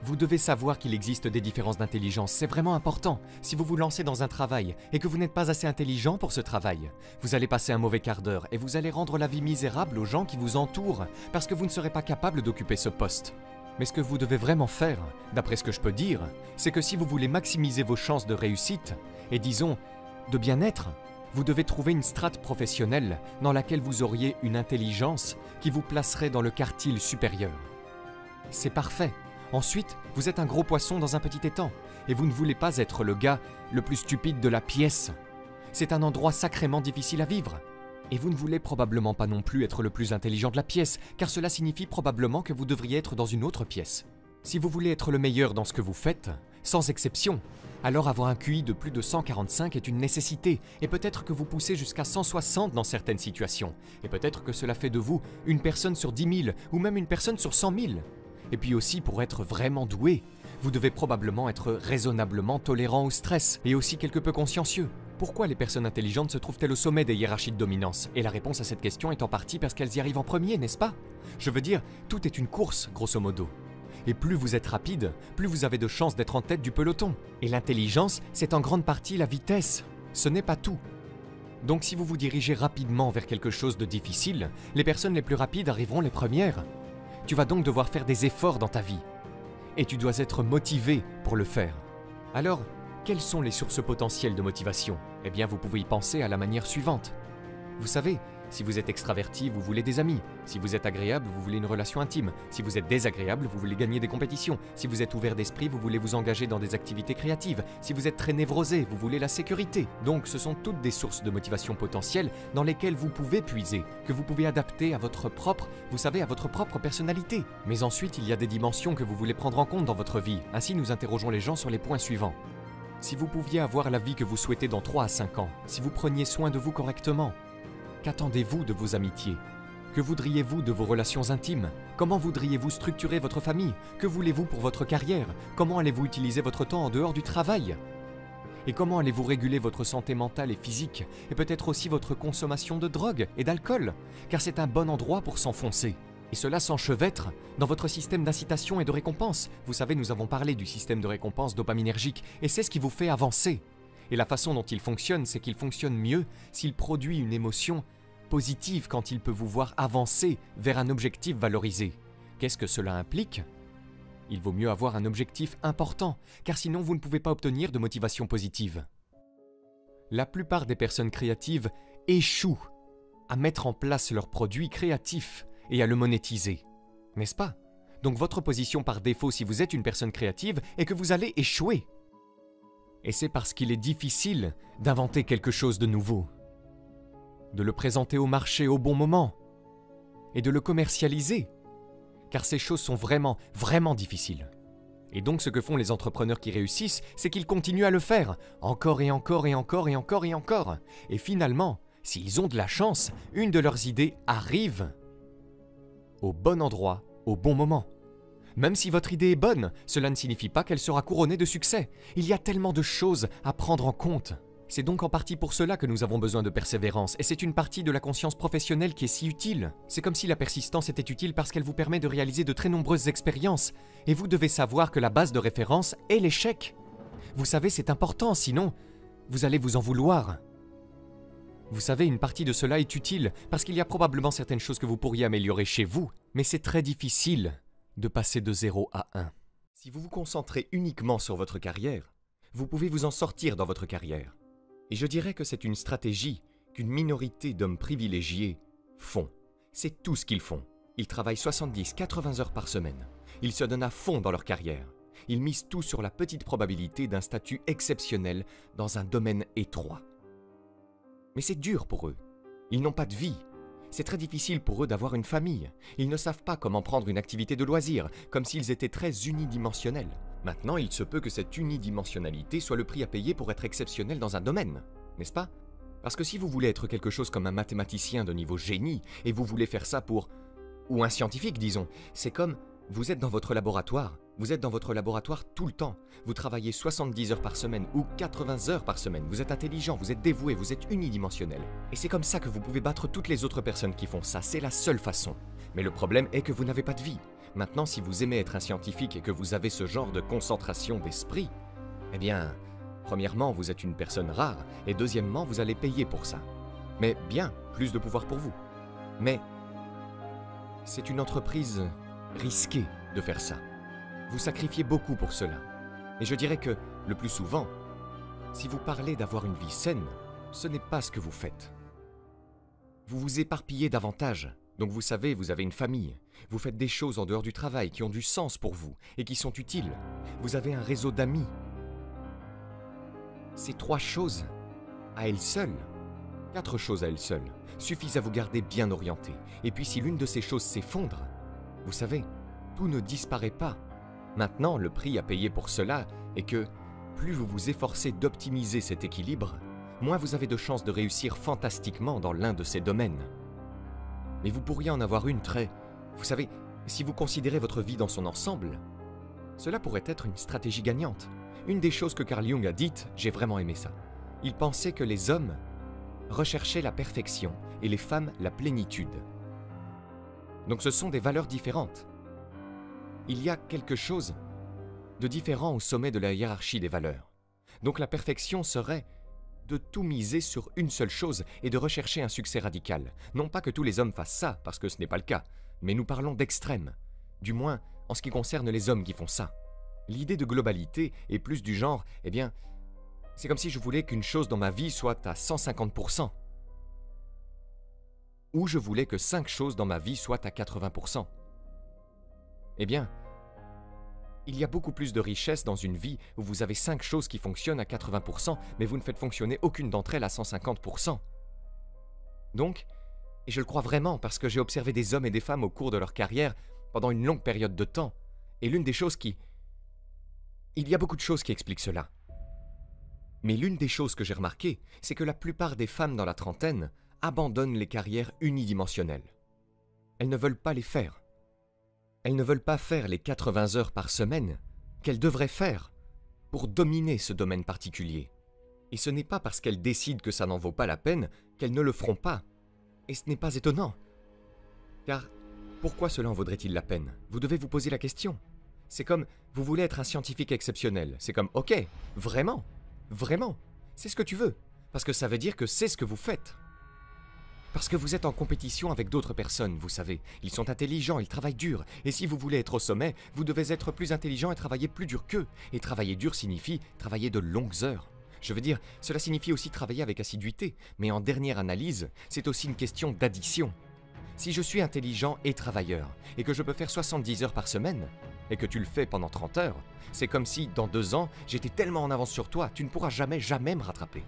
Vous devez savoir qu'il existe des différences d'intelligence, c'est vraiment important. Si vous vous lancez dans un travail et que vous n'êtes pas assez intelligent pour ce travail, vous allez passer un mauvais quart d'heure et vous allez rendre la vie misérable aux gens qui vous entourent parce que vous ne serez pas capable d'occuper ce poste. Mais ce que vous devez vraiment faire, d'après ce que je peux dire, c'est que si vous voulez maximiser vos chances de réussite, et disons, de bien-être, vous devez trouver une strate professionnelle dans laquelle vous auriez une intelligence qui vous placerait dans le quartile supérieur. C'est parfait. Ensuite, vous êtes un gros poisson dans un petit étang, et vous ne voulez pas être le gars le plus stupide de la pièce. C'est un endroit sacrément difficile à vivre. Et vous ne voulez probablement pas non plus être le plus intelligent de la pièce, car cela signifie probablement que vous devriez être dans une autre pièce. Si vous voulez être le meilleur dans ce que vous faites, sans exception, alors avoir un QI de plus de 145 est une nécessité, et peut-être que vous poussez jusqu'à 160 dans certaines situations, et peut-être que cela fait de vous une personne sur 10 000, ou même une personne sur 100 000. Et puis aussi, pour être vraiment doué, vous devez probablement être raisonnablement tolérant au stress, et aussi quelque peu consciencieux. Pourquoi les personnes intelligentes se trouvent-elles au sommet des hiérarchies de dominance? Et la réponse à cette question est en partie parce qu'elles y arrivent en premier, n'est-ce pas? Je veux dire, tout est une course, grosso modo. Et plus vous êtes rapide, plus vous avez de chances d'être en tête du peloton. Et l'intelligence, c'est en grande partie la vitesse. Ce n'est pas tout. Donc si vous vous dirigez rapidement vers quelque chose de difficile, les personnes les plus rapides arriveront les premières. Tu vas donc devoir faire des efforts dans ta vie. Et tu dois être motivé pour le faire. Alors, quelles sont les sources potentielles de motivation? Eh bien, vous pouvez y penser à la manière suivante. Vous savez, si vous êtes extraverti, vous voulez des amis. Si vous êtes agréable, vous voulez une relation intime. Si vous êtes désagréable, vous voulez gagner des compétitions. Si vous êtes ouvert d'esprit, vous voulez vous engager dans des activités créatives. Si vous êtes très névrosé, vous voulez la sécurité. Donc, ce sont toutes des sources de motivation potentielles dans lesquelles vous pouvez puiser, que vous pouvez adapter à votre propre, vous savez, à votre propre personnalité. Mais ensuite, il y a des dimensions que vous voulez prendre en compte dans votre vie. Ainsi, nous interrogeons les gens sur les points suivants. Si vous pouviez avoir la vie que vous souhaitez dans 3 à 5 ans, si vous preniez soin de vous correctement, qu'attendez-vous de vos amitiés? Que voudriez-vous de vos relations intimes? Comment voudriez-vous structurer votre famille? Que voulez-vous pour votre carrière? Comment allez-vous utiliser votre temps en dehors du travail? Et comment allez-vous réguler votre santé mentale et physique? Et peut-être aussi votre consommation de drogue et d'alcool? Car c'est un bon endroit pour s'enfoncer. Et cela s'enchevêtre dans votre système d'incitation et de récompense. Vous savez, nous avons parlé du système de récompense dopaminergique, et c'est ce qui vous fait avancer. Et la façon dont il fonctionne, c'est qu'il fonctionne mieux s'il produit une émotion positive quand il peut vous voir avancer vers un objectif valorisé. Qu'est-ce que cela implique? Il vaut mieux avoir un objectif important, car sinon vous ne pouvez pas obtenir de motivation positive. La plupart des personnes créatives échouent à mettre en place leur produit créatif et à le monétiser, n'est-ce pas? Donc votre position par défaut si vous êtes une personne créative est que vous allez échouer. Et c'est parce qu'il est difficile d'inventer quelque chose de nouveau, de le présenter au marché au bon moment et de le commercialiser, car ces choses sont vraiment, vraiment difficiles. Et donc ce que font les entrepreneurs qui réussissent, c'est qu'ils continuent à le faire, encore et encore et encore et encore et encore. Et finalement, s'ils ont de la chance, une de leurs idées arrive au bon endroit, au bon moment. Même si votre idée est bonne, cela ne signifie pas qu'elle sera couronnée de succès. Il y a tellement de choses à prendre en compte. C'est donc en partie pour cela que nous avons besoin de persévérance, et c'est une partie de la conscience professionnelle qui est si utile. C'est comme si la persistance était utile parce qu'elle vous permet de réaliser de très nombreuses expériences, et vous devez savoir que la base de référence est l'échec. Vous savez, c'est important, sinon, vous allez vous en vouloir. Vous savez, une partie de cela est utile, parce qu'il y a probablement certaines choses que vous pourriez améliorer chez vous, mais c'est très difficile de passer de 0 à 1. Si vous vous concentrez uniquement sur votre carrière, vous pouvez vous en sortir dans votre carrière. Et je dirais que c'est une stratégie qu'une minorité d'hommes privilégiés font. C'est tout ce qu'ils font. Ils travaillent 70-80 heures par semaine. Ils se donnent à fond dans leur carrière. Ils misent tout sur la petite probabilité d'un statut exceptionnel dans un domaine étroit. Mais c'est dur pour eux. Ils n'ont pas de vie. C'est très difficile pour eux d'avoir une famille. Ils ne savent pas comment prendre une activité de loisir, comme s'ils étaient très unidimensionnels. Maintenant, il se peut que cette unidimensionnalité soit le prix à payer pour être exceptionnel dans un domaine, n'est-ce pas? Parce que si vous voulez être quelque chose comme un mathématicien de niveau génie, et vous voulez faire ça pour... ou un scientifique, disons, c'est comme... vous êtes dans votre laboratoire. Vous êtes dans votre laboratoire tout le temps. Vous travaillez 70 heures par semaine ou 80 heures par semaine. Vous êtes intelligent, vous êtes dévoué, vous êtes unidimensionnel. Et c'est comme ça que vous pouvez battre toutes les autres personnes qui font ça. C'est la seule façon. Mais le problème est que vous n'avez pas de vie. Maintenant, si vous aimez être un scientifique et que vous avez ce genre de concentration d'esprit, eh bien, premièrement, vous êtes une personne rare, et deuxièmement, vous allez payer pour ça. Mais bien, plus de pouvoir pour vous. Mais c'est une entreprise risquée de faire ça. Vous sacrifiez beaucoup pour cela. Et je dirais que, le plus souvent, si vous parlez d'avoir une vie saine, ce n'est pas ce que vous faites. Vous vous éparpillez davantage. Donc vous savez, vous avez une famille. Vous faites des choses en dehors du travail qui ont du sens pour vous et qui sont utiles. Vous avez un réseau d'amis. Ces 3 choses, à elles seules, 4 choses à elles seules, suffisent à vous garder bien orienté. Et puis si l'une de ces choses s'effondre, vous savez, tout ne disparaît pas. Maintenant, le prix à payer pour cela est que plus vous vous efforcez d'optimiser cet équilibre, moins vous avez de chances de réussir fantastiquement dans l'un de ces domaines. Mais vous pourriez en avoir une très... Vous savez, si vous considérez votre vie dans son ensemble, cela pourrait être une stratégie gagnante. Une des choses que Carl Jung a dites, j'ai vraiment aimé ça. Il pensait que les hommes recherchaient la perfection et les femmes la plénitude. Donc ce sont des valeurs différentes. Il y a quelque chose de différent au sommet de la hiérarchie des valeurs. Donc la perfection serait de tout miser sur une seule chose et de rechercher un succès radical. Non pas que tous les hommes fassent ça, parce que ce n'est pas le cas, mais nous parlons d'extrêmes, du moins en ce qui concerne les hommes qui font ça. L'idée de globalité est plus du genre, eh bien, c'est comme si je voulais qu'une chose dans ma vie soit à 150%. Ou je voulais que 5 choses dans ma vie soient à 80%. Eh bien, il y a beaucoup plus de richesse dans une vie où vous avez 5 choses qui fonctionnent à 80%, mais vous ne faites fonctionner aucune d'entre elles à 150%. Donc, et je le crois vraiment parce que j'ai observé des hommes et des femmes au cours de leur carrière pendant une longue période de temps, et l'une des choses qui... Il y a beaucoup de choses qui expliquent cela. Mais l'une des choses que j'ai remarquées, c'est que la plupart des femmes dans la trentaine abandonnent les carrières unidimensionnelles. Elles ne veulent pas les faire. Elles ne veulent pas faire les 80 heures par semaine qu'elles devraient faire pour dominer ce domaine particulier. Et ce n'est pas parce qu'elles décident que ça n'en vaut pas la peine qu'elles ne le feront pas. Et ce n'est pas étonnant. Car pourquoi cela en vaudrait-il la peine? Vous devez vous poser la question. C'est comme, vous voulez être un scientifique exceptionnel. C'est comme, ok, vraiment, vraiment, c'est ce que tu veux. Parce que ça veut dire que c'est ce que vous faites. Parce que vous êtes en compétition avec d'autres personnes, vous savez. Ils sont intelligents, ils travaillent dur. Et si vous voulez être au sommet, vous devez être plus intelligent et travailler plus dur qu'eux. Et travailler dur signifie travailler de longues heures. Je veux dire, cela signifie aussi travailler avec assiduité. Mais en dernière analyse, c'est aussi une question d'addition. Si je suis intelligent et travailleur, et que je peux faire 70 heures par semaine, et que tu le fais pendant 30 heures, c'est comme si, dans 2 ans, j'étais tellement en avance sur toi, tu ne pourras jamais me rattraper.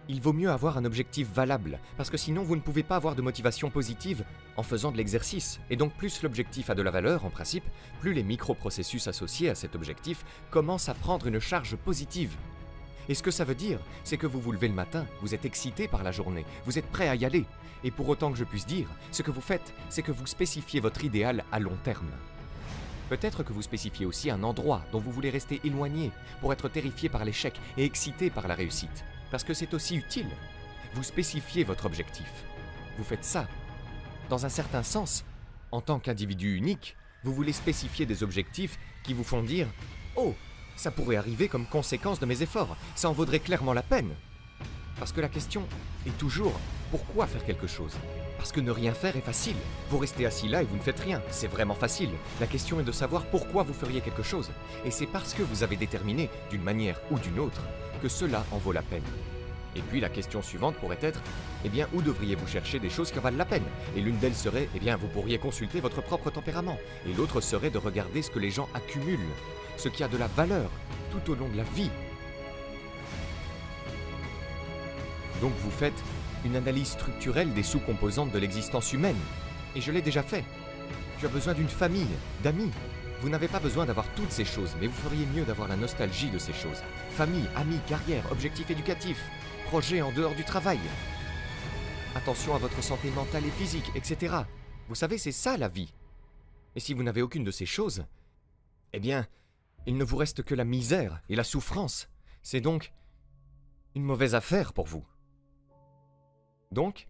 Il vaut mieux avoir un objectif valable, parce que sinon vous ne pouvez pas avoir de motivation positive en faisant de l'exercice. Et donc plus l'objectif a de la valeur, en principe, plus les microprocessus associés à cet objectif commencent à prendre une charge positive. Et ce que ça veut dire, c'est que vous vous levez le matin, vous êtes excité par la journée, vous êtes prêt à y aller. Et pour autant que je puisse dire, ce que vous faites, c'est que vous spécifiez votre idéal à long terme. Peut-être que vous spécifiez aussi un endroit dont vous voulez rester éloigné pour être terrifié par l'échec et excité par la réussite. Parce que c'est aussi utile. Vous spécifiez votre objectif. Vous faites ça. Dans un certain sens, en tant qu'individu unique, vous voulez spécifier des objectifs qui vous font dire « Oh, ça pourrait arriver comme conséquence de mes efforts, ça en vaudrait clairement la peine !» Parce que la question est toujours « Pourquoi faire quelque chose ?» Parce que ne rien faire est facile. Vous restez assis là et vous ne faites rien. C'est vraiment facile. La question est de savoir pourquoi vous feriez quelque chose. Et c'est parce que vous avez déterminé, d'une manière ou d'une autre, que cela en vaut la peine. Et puis la question suivante pourrait être, eh bien, où devriez-vous chercher des choses qui en valent la peine? Et l'une d'elles serait, eh bien, vous pourriez consulter votre propre tempérament. Et l'autre serait de regarder ce que les gens accumulent, ce qui a de la valeur tout au long de la vie. Donc vous faites une analyse structurelle des sous-composantes de l'existence humaine. Et je l'ai déjà fait. Tu as besoin d'une famille, d'amis. Vous n'avez pas besoin d'avoir toutes ces choses, mais vous feriez mieux d'avoir la nostalgie de ces choses. Famille, amis, carrière, objectifs éducatifs, projets en dehors du travail. Attention à votre santé mentale et physique, etc. Vous savez, c'est ça la vie. Et si vous n'avez aucune de ces choses, eh bien, il ne vous reste que la misère et la souffrance. C'est donc une mauvaise affaire pour vous. Donc,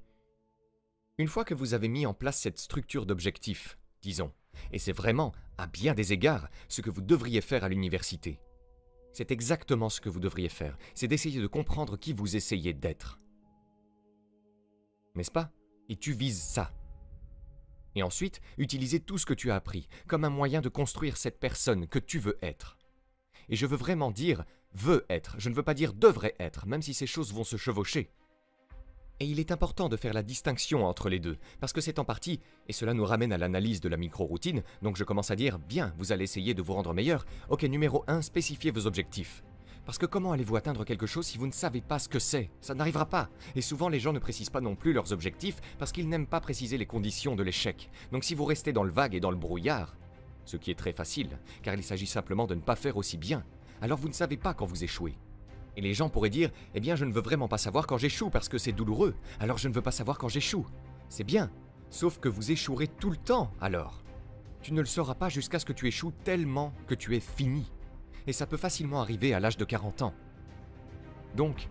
une fois que vous avez mis en place cette structure d'objectifs, disons, et c'est vraiment, à bien des égards, ce que vous devriez faire à l'université. C'est exactement ce que vous devriez faire, c'est d'essayer de comprendre qui vous essayez d'être. N'est-ce pas? Et tu vises ça. Et ensuite, utiliser tout ce que tu as appris comme un moyen de construire cette personne que tu veux être. Et je veux vraiment dire « veux être », je ne veux pas dire « devrait être », même si ces choses vont se chevaucher. Et il est important de faire la distinction entre les deux, parce que c'est en partie, et cela nous ramène à l'analyse de la micro-routine, donc je commence à dire, bien, vous allez essayer de vous rendre meilleur. Ok, numéro 1, spécifiez vos objectifs. Parce que comment allez-vous atteindre quelque chose si vous ne savez pas ce que c'est? Ça n'arrivera pas. Et souvent les gens ne précisent pas non plus leurs objectifs parce qu'ils n'aiment pas préciser les conditions de l'échec. Donc si vous restez dans le vague et dans le brouillard, ce qui est très facile, car il s'agit simplement de ne pas faire aussi bien, alors vous ne savez pas quand vous échouez. Et les gens pourraient dire, eh bien je ne veux vraiment pas savoir quand j'échoue parce que c'est douloureux, alors je ne veux pas savoir quand j'échoue. C'est bien, sauf que vous échouerez tout le temps alors. Tu ne le sauras pas jusqu'à ce que tu échoues tellement que tu es fini. Et ça peut facilement arriver à l'âge de 40 ans. Donc,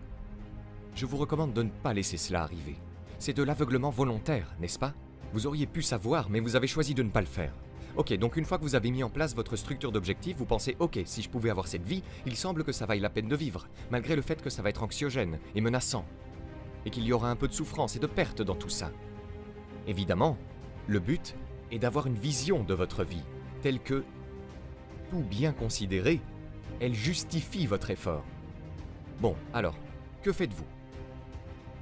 je vous recommande de ne pas laisser cela arriver. C'est de l'aveuglement volontaire, n'est-ce pas? Vous auriez pu savoir, mais vous avez choisi de ne pas le faire. Ok, donc une fois que vous avez mis en place votre structure d'objectifs, vous pensez « Ok, si je pouvais avoir cette vie, il semble que ça vaille la peine de vivre, malgré le fait que ça va être anxiogène et menaçant, et qu'il y aura un peu de souffrance et de perte dans tout ça. » Évidemment, le but est d'avoir une vision de votre vie, telle que, tout bien considéré, elle justifie votre effort. Bon, alors, que faites-vous?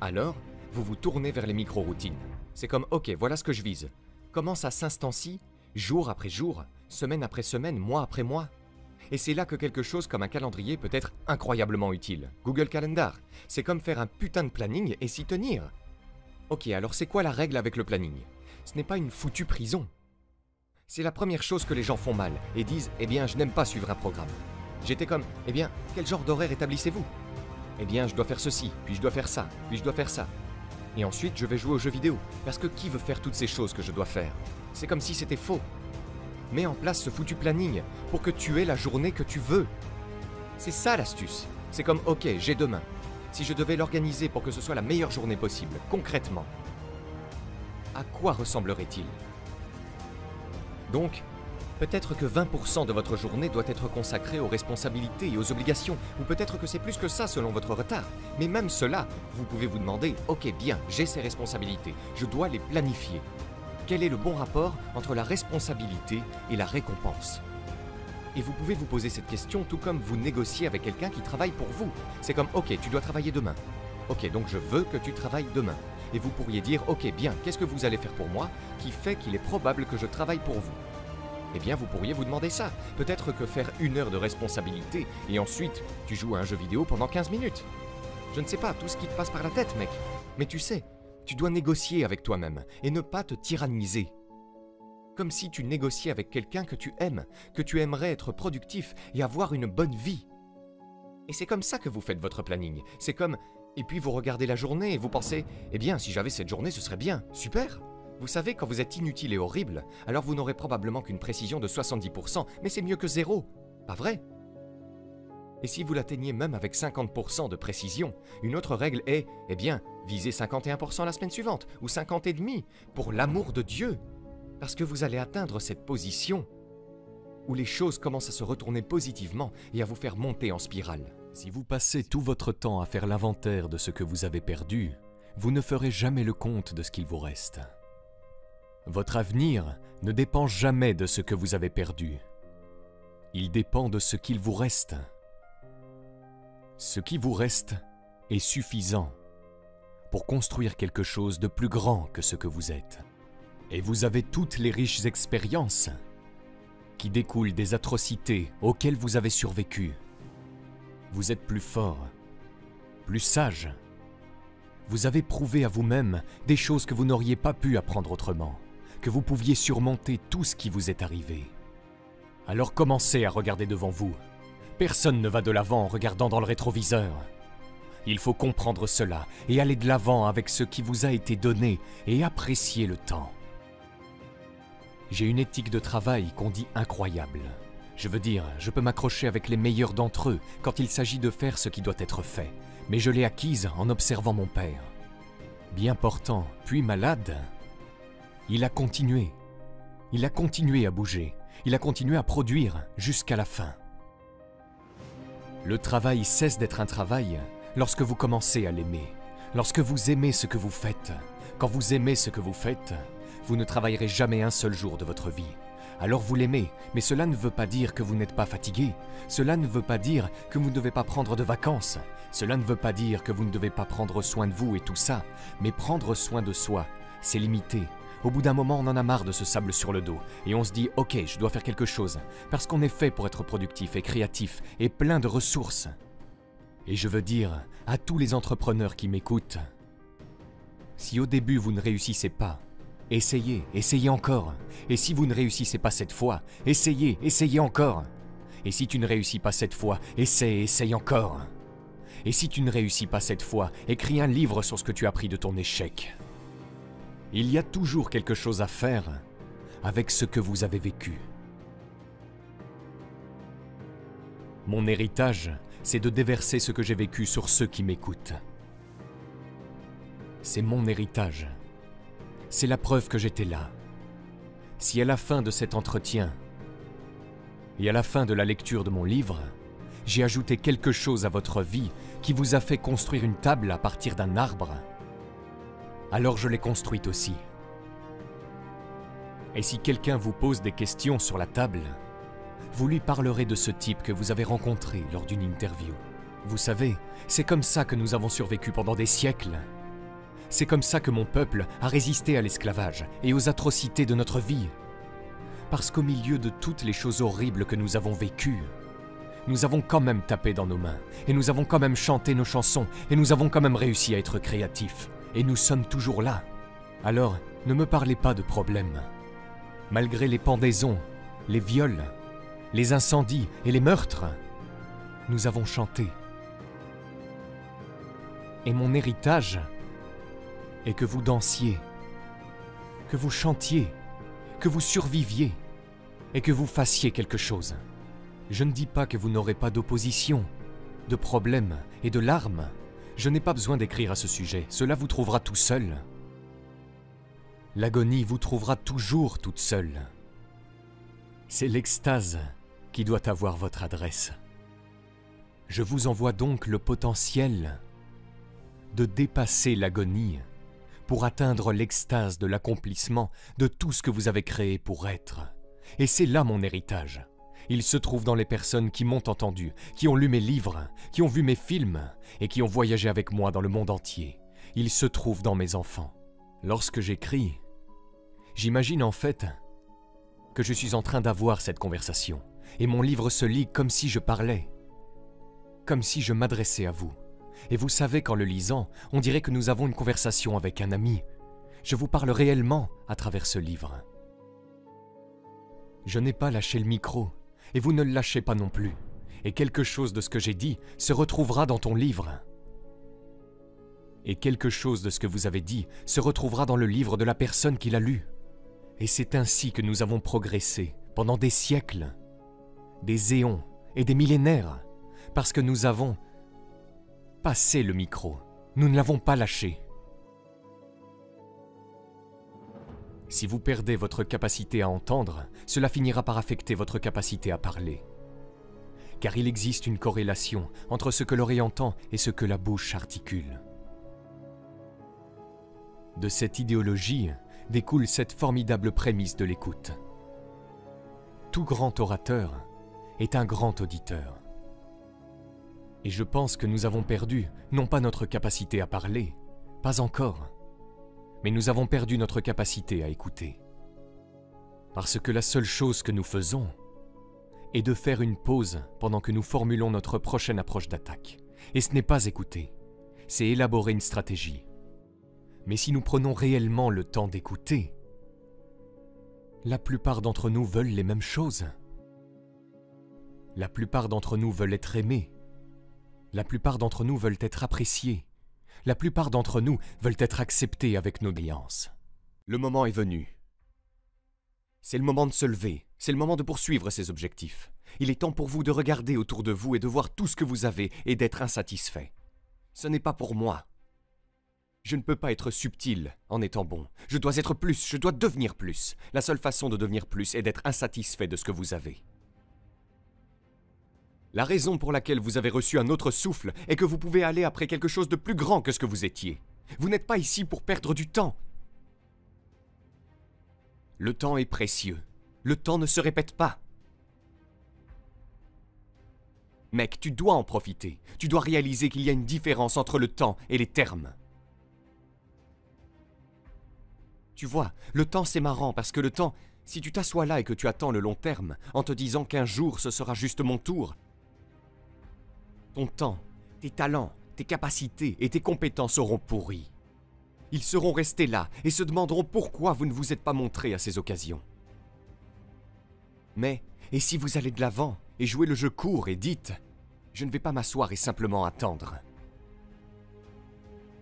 Alors, vous vous tournez vers les micro-routines. C'est comme « Ok, voilà ce que je vise. » Comment ça s'instancie jour après jour, semaine après semaine, mois après mois. Et c'est là que quelque chose comme un calendrier peut être incroyablement utile. Google Calendar, c'est comme faire un putain de planning et s'y tenir. Ok, alors c'est quoi la règle avec le planning? Ce n'est pas une foutue prison. C'est la première chose que les gens font mal et disent « Eh bien, je n'aime pas suivre un programme. » J'étais comme « Eh bien, quel genre d'horaire établissez-vous? » Eh bien, je dois faire ceci, puis je dois faire ça, puis je dois faire ça. Et ensuite, je vais jouer aux jeux vidéo, parce que qui veut faire toutes ces choses que je dois faire? C'est comme si c'était faux. Mets en place ce foutu planning pour que tu aies la journée que tu veux. C'est ça l'astuce. C'est comme, ok, j'ai demain. Si je devais l'organiser pour que ce soit la meilleure journée possible, concrètement, à quoi ressemblerait-il? Donc, Peut-être que 20% de votre journée doit être consacrée aux responsabilités et aux obligations, ou peut-être que c'est plus que ça selon votre retard. Mais même cela, vous pouvez vous demander, ok bien, j'ai ces responsabilités, je dois les planifier. Quel est le bon rapport entre la responsabilité et la récompense? Et vous pouvez vous poser cette question tout comme vous négociez avec quelqu'un qui travaille pour vous. C'est comme, ok, tu dois travailler demain. Ok, donc je veux que tu travailles demain. Et vous pourriez dire, ok, bien, qu'est-ce que vous allez faire pour moi qui fait qu'il est probable que je travaille pour vous? Eh bien, vous pourriez vous demander ça. Peut-être que faire 1 heure de responsabilité et ensuite, tu joues à un jeu vidéo pendant 15 minutes. Je ne sais pas, tout ce qui te passe par la tête, mec. Mais tu sais, tu dois négocier avec toi-même et ne pas te tyranniser. Comme si tu négociais avec quelqu'un que tu aimes, que tu aimerais être productif et avoir une bonne vie. Et c'est comme ça que vous faites votre planning. C'est comme... Et puis vous regardez la journée et vous pensez, eh bien, si j'avais cette journée, ce serait bien. Super! Vous savez, quand vous êtes inutile et horrible, alors vous n'aurez probablement qu'une précision de 70%, mais c'est mieux que 0. Pas vrai? Et si vous l'atteignez même avec 50% de précision, une autre règle est, eh bien, visez 51% la semaine suivante, ou 50,5%, pour l'amour de Dieu. Parce que vous allez atteindre cette position où les choses commencent à se retourner positivement et à vous faire monter en spirale. Si vous passez tout votre temps à faire l'inventaire de ce que vous avez perdu, vous ne ferez jamais le compte de ce qu'il vous reste. Votre avenir ne dépend jamais de ce que vous avez perdu. Il dépend de ce qu'il vous reste. Ce qui vous reste est suffisant pour construire quelque chose de plus grand que ce que vous êtes. Et vous avez toutes les riches expériences qui découlent des atrocités auxquelles vous avez survécu. Vous êtes plus fort, plus sage. Vous avez prouvé à vous-même des choses que vous n'auriez pas pu apprendre autrement, que vous pouviez surmonter tout ce qui vous est arrivé. Alors commencez à regarder devant vous. Personne ne va de l'avant en regardant dans le rétroviseur. Il faut comprendre cela et aller de l'avant avec ce qui vous a été donné et apprécier le temps. J'ai une éthique de travail qu'on dit incroyable. Je veux dire, je peux m'accrocher avec les meilleurs d'entre eux quand il s'agit de faire ce qui doit être fait, mais je l'ai acquise en observant mon père. Bien portant, puis malade, il a continué. Il a continué à bouger. Il a continué à produire jusqu'à la fin. Le travail cesse d'être un travail lorsque vous commencez à l'aimer. Lorsque vous aimez ce que vous faites. Quand vous aimez ce que vous faites, vous ne travaillerez jamais un seul jour de votre vie. Alors vous l'aimez, mais cela ne veut pas dire que vous n'êtes pas fatigué. Cela ne veut pas dire que vous ne devez pas prendre de vacances. Cela ne veut pas dire que vous ne devez pas prendre soin de vous et tout ça. Mais prendre soin de soi, c'est limité. Au bout d'un moment, on en a marre de ce sable sur le dos. Et on se dit, ok, je dois faire quelque chose. Parce qu'on est fait pour être productif et créatif et plein de ressources. Et je veux dire à tous les entrepreneurs qui m'écoutent, si au début vous ne réussissez pas, essayez, essayez encore. Et si vous ne réussissez pas cette fois, essayez, essayez encore. Et si tu ne réussis pas cette fois, essaye encore. Et si tu ne réussis pas cette fois, écris un livre sur ce que tu as appris de ton échec. Il y a toujours quelque chose à faire avec ce que vous avez vécu. Mon héritage, c'est de déverser ce que j'ai vécu sur ceux qui m'écoutent. C'est mon héritage. C'est la preuve que j'étais là. Si à la fin de cet entretien et à la fin de la lecture de mon livre, j'ai ajouté quelque chose à votre vie qui vous a fait construire une table à partir d'un arbre, alors je l'ai construite aussi. Et si quelqu'un vous pose des questions sur la table, vous lui parlerez de ce type que vous avez rencontré lors d'une interview. Vous savez, c'est comme ça que nous avons survécu pendant des siècles. C'est comme ça que mon peuple a résisté à l'esclavage et aux atrocités de notre vie. Parce qu'au milieu de toutes les choses horribles que nous avons vécues, nous avons quand même tapé dans nos mains, et nous avons quand même chanté nos chansons, et nous avons quand même réussi à être créatifs. Et nous sommes toujours là. Alors, ne me parlez pas de problèmes. Malgré les pendaisons, les viols, les incendies et les meurtres, nous avons chanté. Et mon héritage est que vous dansiez, que vous chantiez, que vous surviviez et que vous fassiez quelque chose. Je ne dis pas que vous n'aurez pas d'opposition, de problèmes et de larmes. Je n'ai pas besoin d'écrire à ce sujet, cela vous trouvera tout seul. L'agonie vous trouvera toujours toute seule. C'est l'extase qui doit avoir votre adresse. Je vous envoie donc le potentiel de dépasser l'agonie pour atteindre l'extase de l'accomplissement de tout ce que vous avez créé pour être. Et c'est là mon héritage. Il se trouve dans les personnes qui m'ont entendu, qui ont lu mes livres, qui ont vu mes films et qui ont voyagé avec moi dans le monde entier. Il se trouve dans mes enfants. Lorsque j'écris, j'imagine en fait que je suis en train d'avoir cette conversation et mon livre se lit comme si je parlais, comme si je m'adressais à vous. Et vous savez qu'en le lisant, on dirait que nous avons une conversation avec un ami. Je vous parle réellement à travers ce livre. Je n'ai pas lâché le micro, et vous ne le lâchez pas non plus. Et quelque chose de ce que j'ai dit se retrouvera dans ton livre. Et quelque chose de ce que vous avez dit se retrouvera dans le livre de la personne qui l'a lu. Et c'est ainsi que nous avons progressé pendant des siècles, des éons et des millénaires, parce que nous avons passé le micro. Nous ne l'avons pas lâché. Si vous perdez votre capacité à entendre, cela finira par affecter votre capacité à parler. Car il existe une corrélation entre ce que l'oreille entend et ce que la bouche articule. De cette idéologie découle cette formidable prémisse de l'écoute. Tout grand orateur est un grand auditeur. Et je pense que nous avons perdu, non pas notre capacité à parler, pas encore, mais nous avons perdu notre capacité à écouter. Parce que la seule chose que nous faisons est de faire une pause pendant que nous formulons notre prochaine approche d'attaque. Et ce n'est pas écouter, c'est élaborer une stratégie. Mais si nous prenons réellement le temps d'écouter, la plupart d'entre nous veulent les mêmes choses. La plupart d'entre nous veulent être aimés. La plupart d'entre nous veulent être appréciés. La plupart d'entre nous veulent être acceptés avec nos bienveillances. Le moment est venu. C'est le moment de se lever. C'est le moment de poursuivre ses objectifs. Il est temps pour vous de regarder autour de vous et de voir tout ce que vous avez et d'être insatisfait. Ce n'est pas pour moi. Je ne peux pas être subtil en étant bon. Je dois être plus, je dois devenir plus. La seule façon de devenir plus est d'être insatisfait de ce que vous avez. La raison pour laquelle vous avez reçu un autre souffle est que vous pouvez aller après quelque chose de plus grand que ce que vous étiez. Vous n'êtes pas ici pour perdre du temps. Le temps est précieux. Le temps ne se répète pas. Mec, tu dois en profiter. Tu dois réaliser qu'il y a une différence entre le temps et les termes. Tu vois, le temps c'est marrant parce que le temps, si tu t'assois là et que tu attends le long terme, en te disant qu'un jour ce sera juste mon tour, ton temps, tes talents, tes capacités et tes compétences seront pourris. Ils seront restés là et se demanderont pourquoi vous ne vous êtes pas montré à ces occasions. Mais, et si vous allez de l'avant et jouez le jeu court et dites « Je ne vais pas m'asseoir et simplement attendre.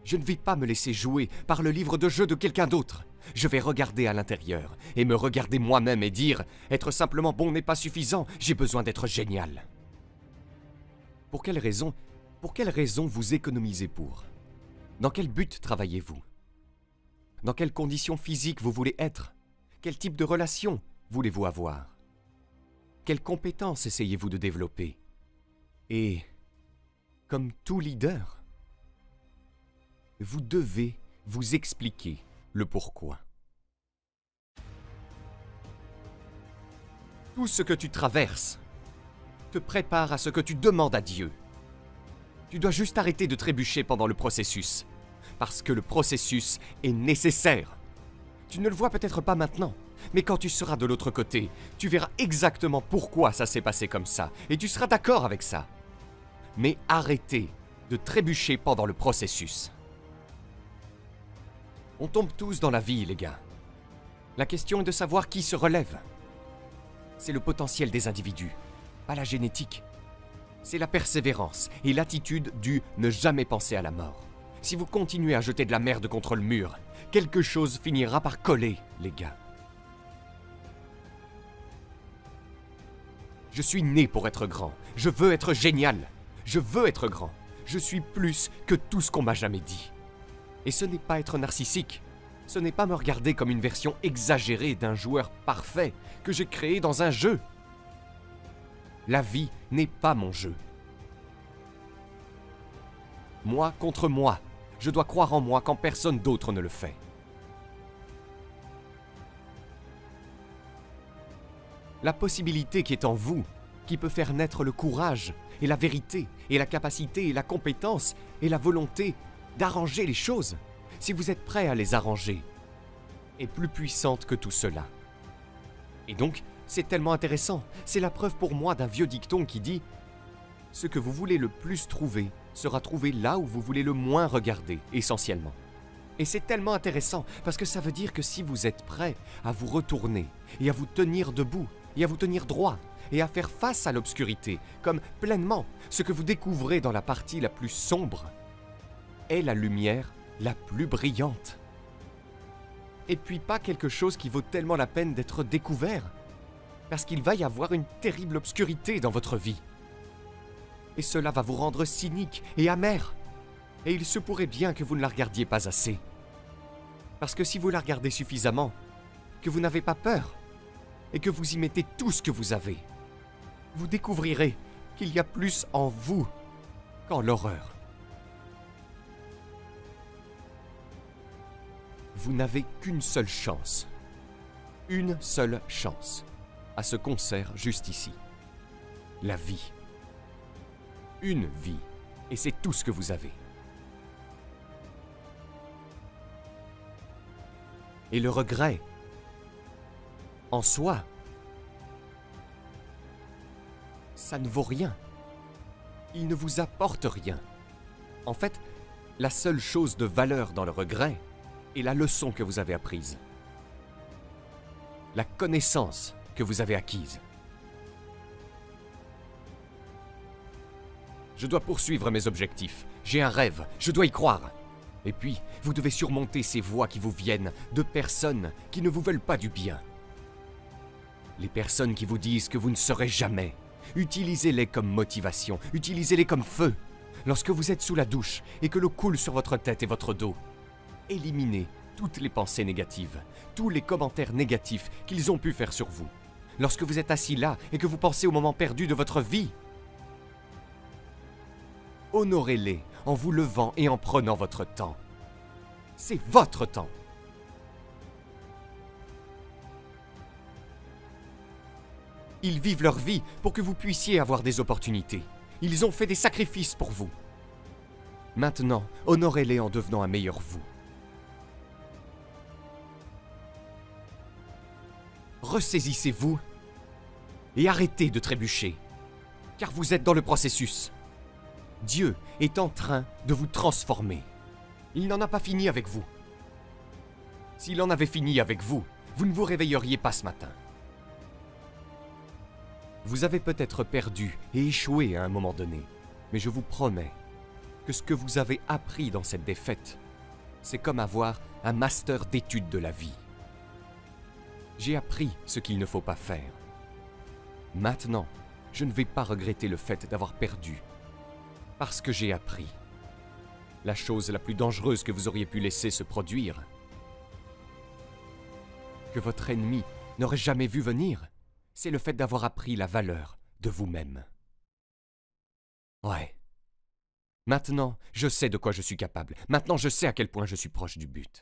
Je ne vais pas me laisser jouer par le livre de jeu de quelqu'un d'autre. Je vais regarder à l'intérieur et me regarder moi-même et dire « Être simplement bon n'est pas suffisant, j'ai besoin d'être génial. » Pour quelle raison vous économisez pour? Dans quel but travaillez-vous? Dans quelles conditions physiques vous voulez être? Quel type de relation voulez-vous avoir? Quelles compétences essayez-vous de développer? Et, comme tout leader, vous devez vous expliquer le pourquoi. Tout ce que tu traverses te prépare à ce que tu demandes à Dieu. Tu dois juste arrêter de trébucher pendant le processus, parce que le processus est nécessaire. Tu ne le vois peut-être pas maintenant, mais quand tu seras de l'autre côté, tu verras exactement pourquoi ça s'est passé comme ça, et tu seras d'accord avec ça. Mais arrêtez de trébucher pendant le processus. On tombe tous dans la vie, les gars. La question est de savoir qui se relève. C'est le potentiel des individus, pas la génétique. C'est la persévérance et l'attitude du ne jamais penser à la mort. Si vous continuez à jeter de la merde contre le mur, quelque chose finira par coller, les gars. Je suis né pour être grand. Je veux être génial. Je veux être grand. Je suis plus que tout ce qu'on m'a jamais dit. Et ce n'est pas être narcissique. Ce n'est pas me regarder comme une version exagérée d'un joueur parfait que j'ai créé dans un jeu. La vie n'est pas mon jeu. Moi contre moi, je dois croire en moi quand personne d'autre ne le fait. La possibilité qui est en vous, qui peut faire naître le courage et la vérité et la capacité et la compétence et la volonté d'arranger les choses, si vous êtes prêt à les arranger, est plus puissante que tout cela. Et donc, c'est tellement intéressant. C'est la preuve pour moi d'un vieux dicton qui dit « Ce que vous voulez le plus trouver sera trouvé là où vous voulez le moins regarder, essentiellement. » Et c'est tellement intéressant parce que ça veut dire que si vous êtes prêt à vous retourner et à vous tenir debout et à vous tenir droit et à faire face à l'obscurité comme pleinement, ce que vous découvrez dans la partie la plus sombre est la lumière la plus brillante. Et puis pas quelque chose qui vaut tellement la peine d'être découvert, parce qu'il va y avoir une terrible obscurité dans votre vie. Et cela va vous rendre cynique et amer. Et il se pourrait bien que vous ne la regardiez pas assez. Parce que si vous la regardez suffisamment, que vous n'avez pas peur, et que vous y mettez tout ce que vous avez, vous découvrirez qu'il y a plus en vous qu'en l'horreur. Vous n'avez qu'une seule chance. Une seule chance à ce concert juste ici. La vie. Une vie. Et c'est tout ce que vous avez. Et le regret, en soi, ça ne vaut rien. Il ne vous apporte rien. En fait, la seule chose de valeur dans le regret est la leçon que vous avez apprise. La connaissance que vous avez acquise. Je dois poursuivre mes objectifs. J'ai un rêve, je dois y croire. Et puis, vous devez surmonter ces voix qui vous viennent de personnes qui ne vous veulent pas du bien. Les personnes qui vous disent que vous ne serez jamais. Utilisez-les comme motivation, utilisez-les comme feu. Lorsque vous êtes sous la douche et que l'eau coule sur votre tête et votre dos, éliminez toutes les pensées négatives, tous les commentaires négatifs qu'ils ont pu faire sur vous. Lorsque vous êtes assis là et que vous pensez au moment perdu de votre vie, honorez-les en vous levant et en prenant votre temps. C'est votre temps. Ils vivent leur vie pour que vous puissiez avoir des opportunités. Ils ont fait des sacrifices pour vous. Maintenant, honorez-les en devenant un meilleur vous. Ressaisissez-vous et arrêtez de trébucher, car vous êtes dans le processus. Dieu est en train de vous transformer. Il n'en a pas fini avec vous. S'il en avait fini avec vous, vous ne vous réveilleriez pas ce matin. Vous avez peut-être perdu et échoué à un moment donné, mais je vous promets que ce que vous avez appris dans cette défaite, c'est comme avoir un master d'études de la vie. J'ai appris ce qu'il ne faut pas faire. Maintenant, je ne vais pas regretter le fait d'avoir perdu, parce que j'ai appris. La chose la plus dangereuse que vous auriez pu laisser se produire, que votre ennemi n'aurait jamais vu venir, c'est le fait d'avoir appris la valeur de vous-même. Ouais. Maintenant, je sais de quoi je suis capable. Maintenant, je sais à quel point je suis proche du but.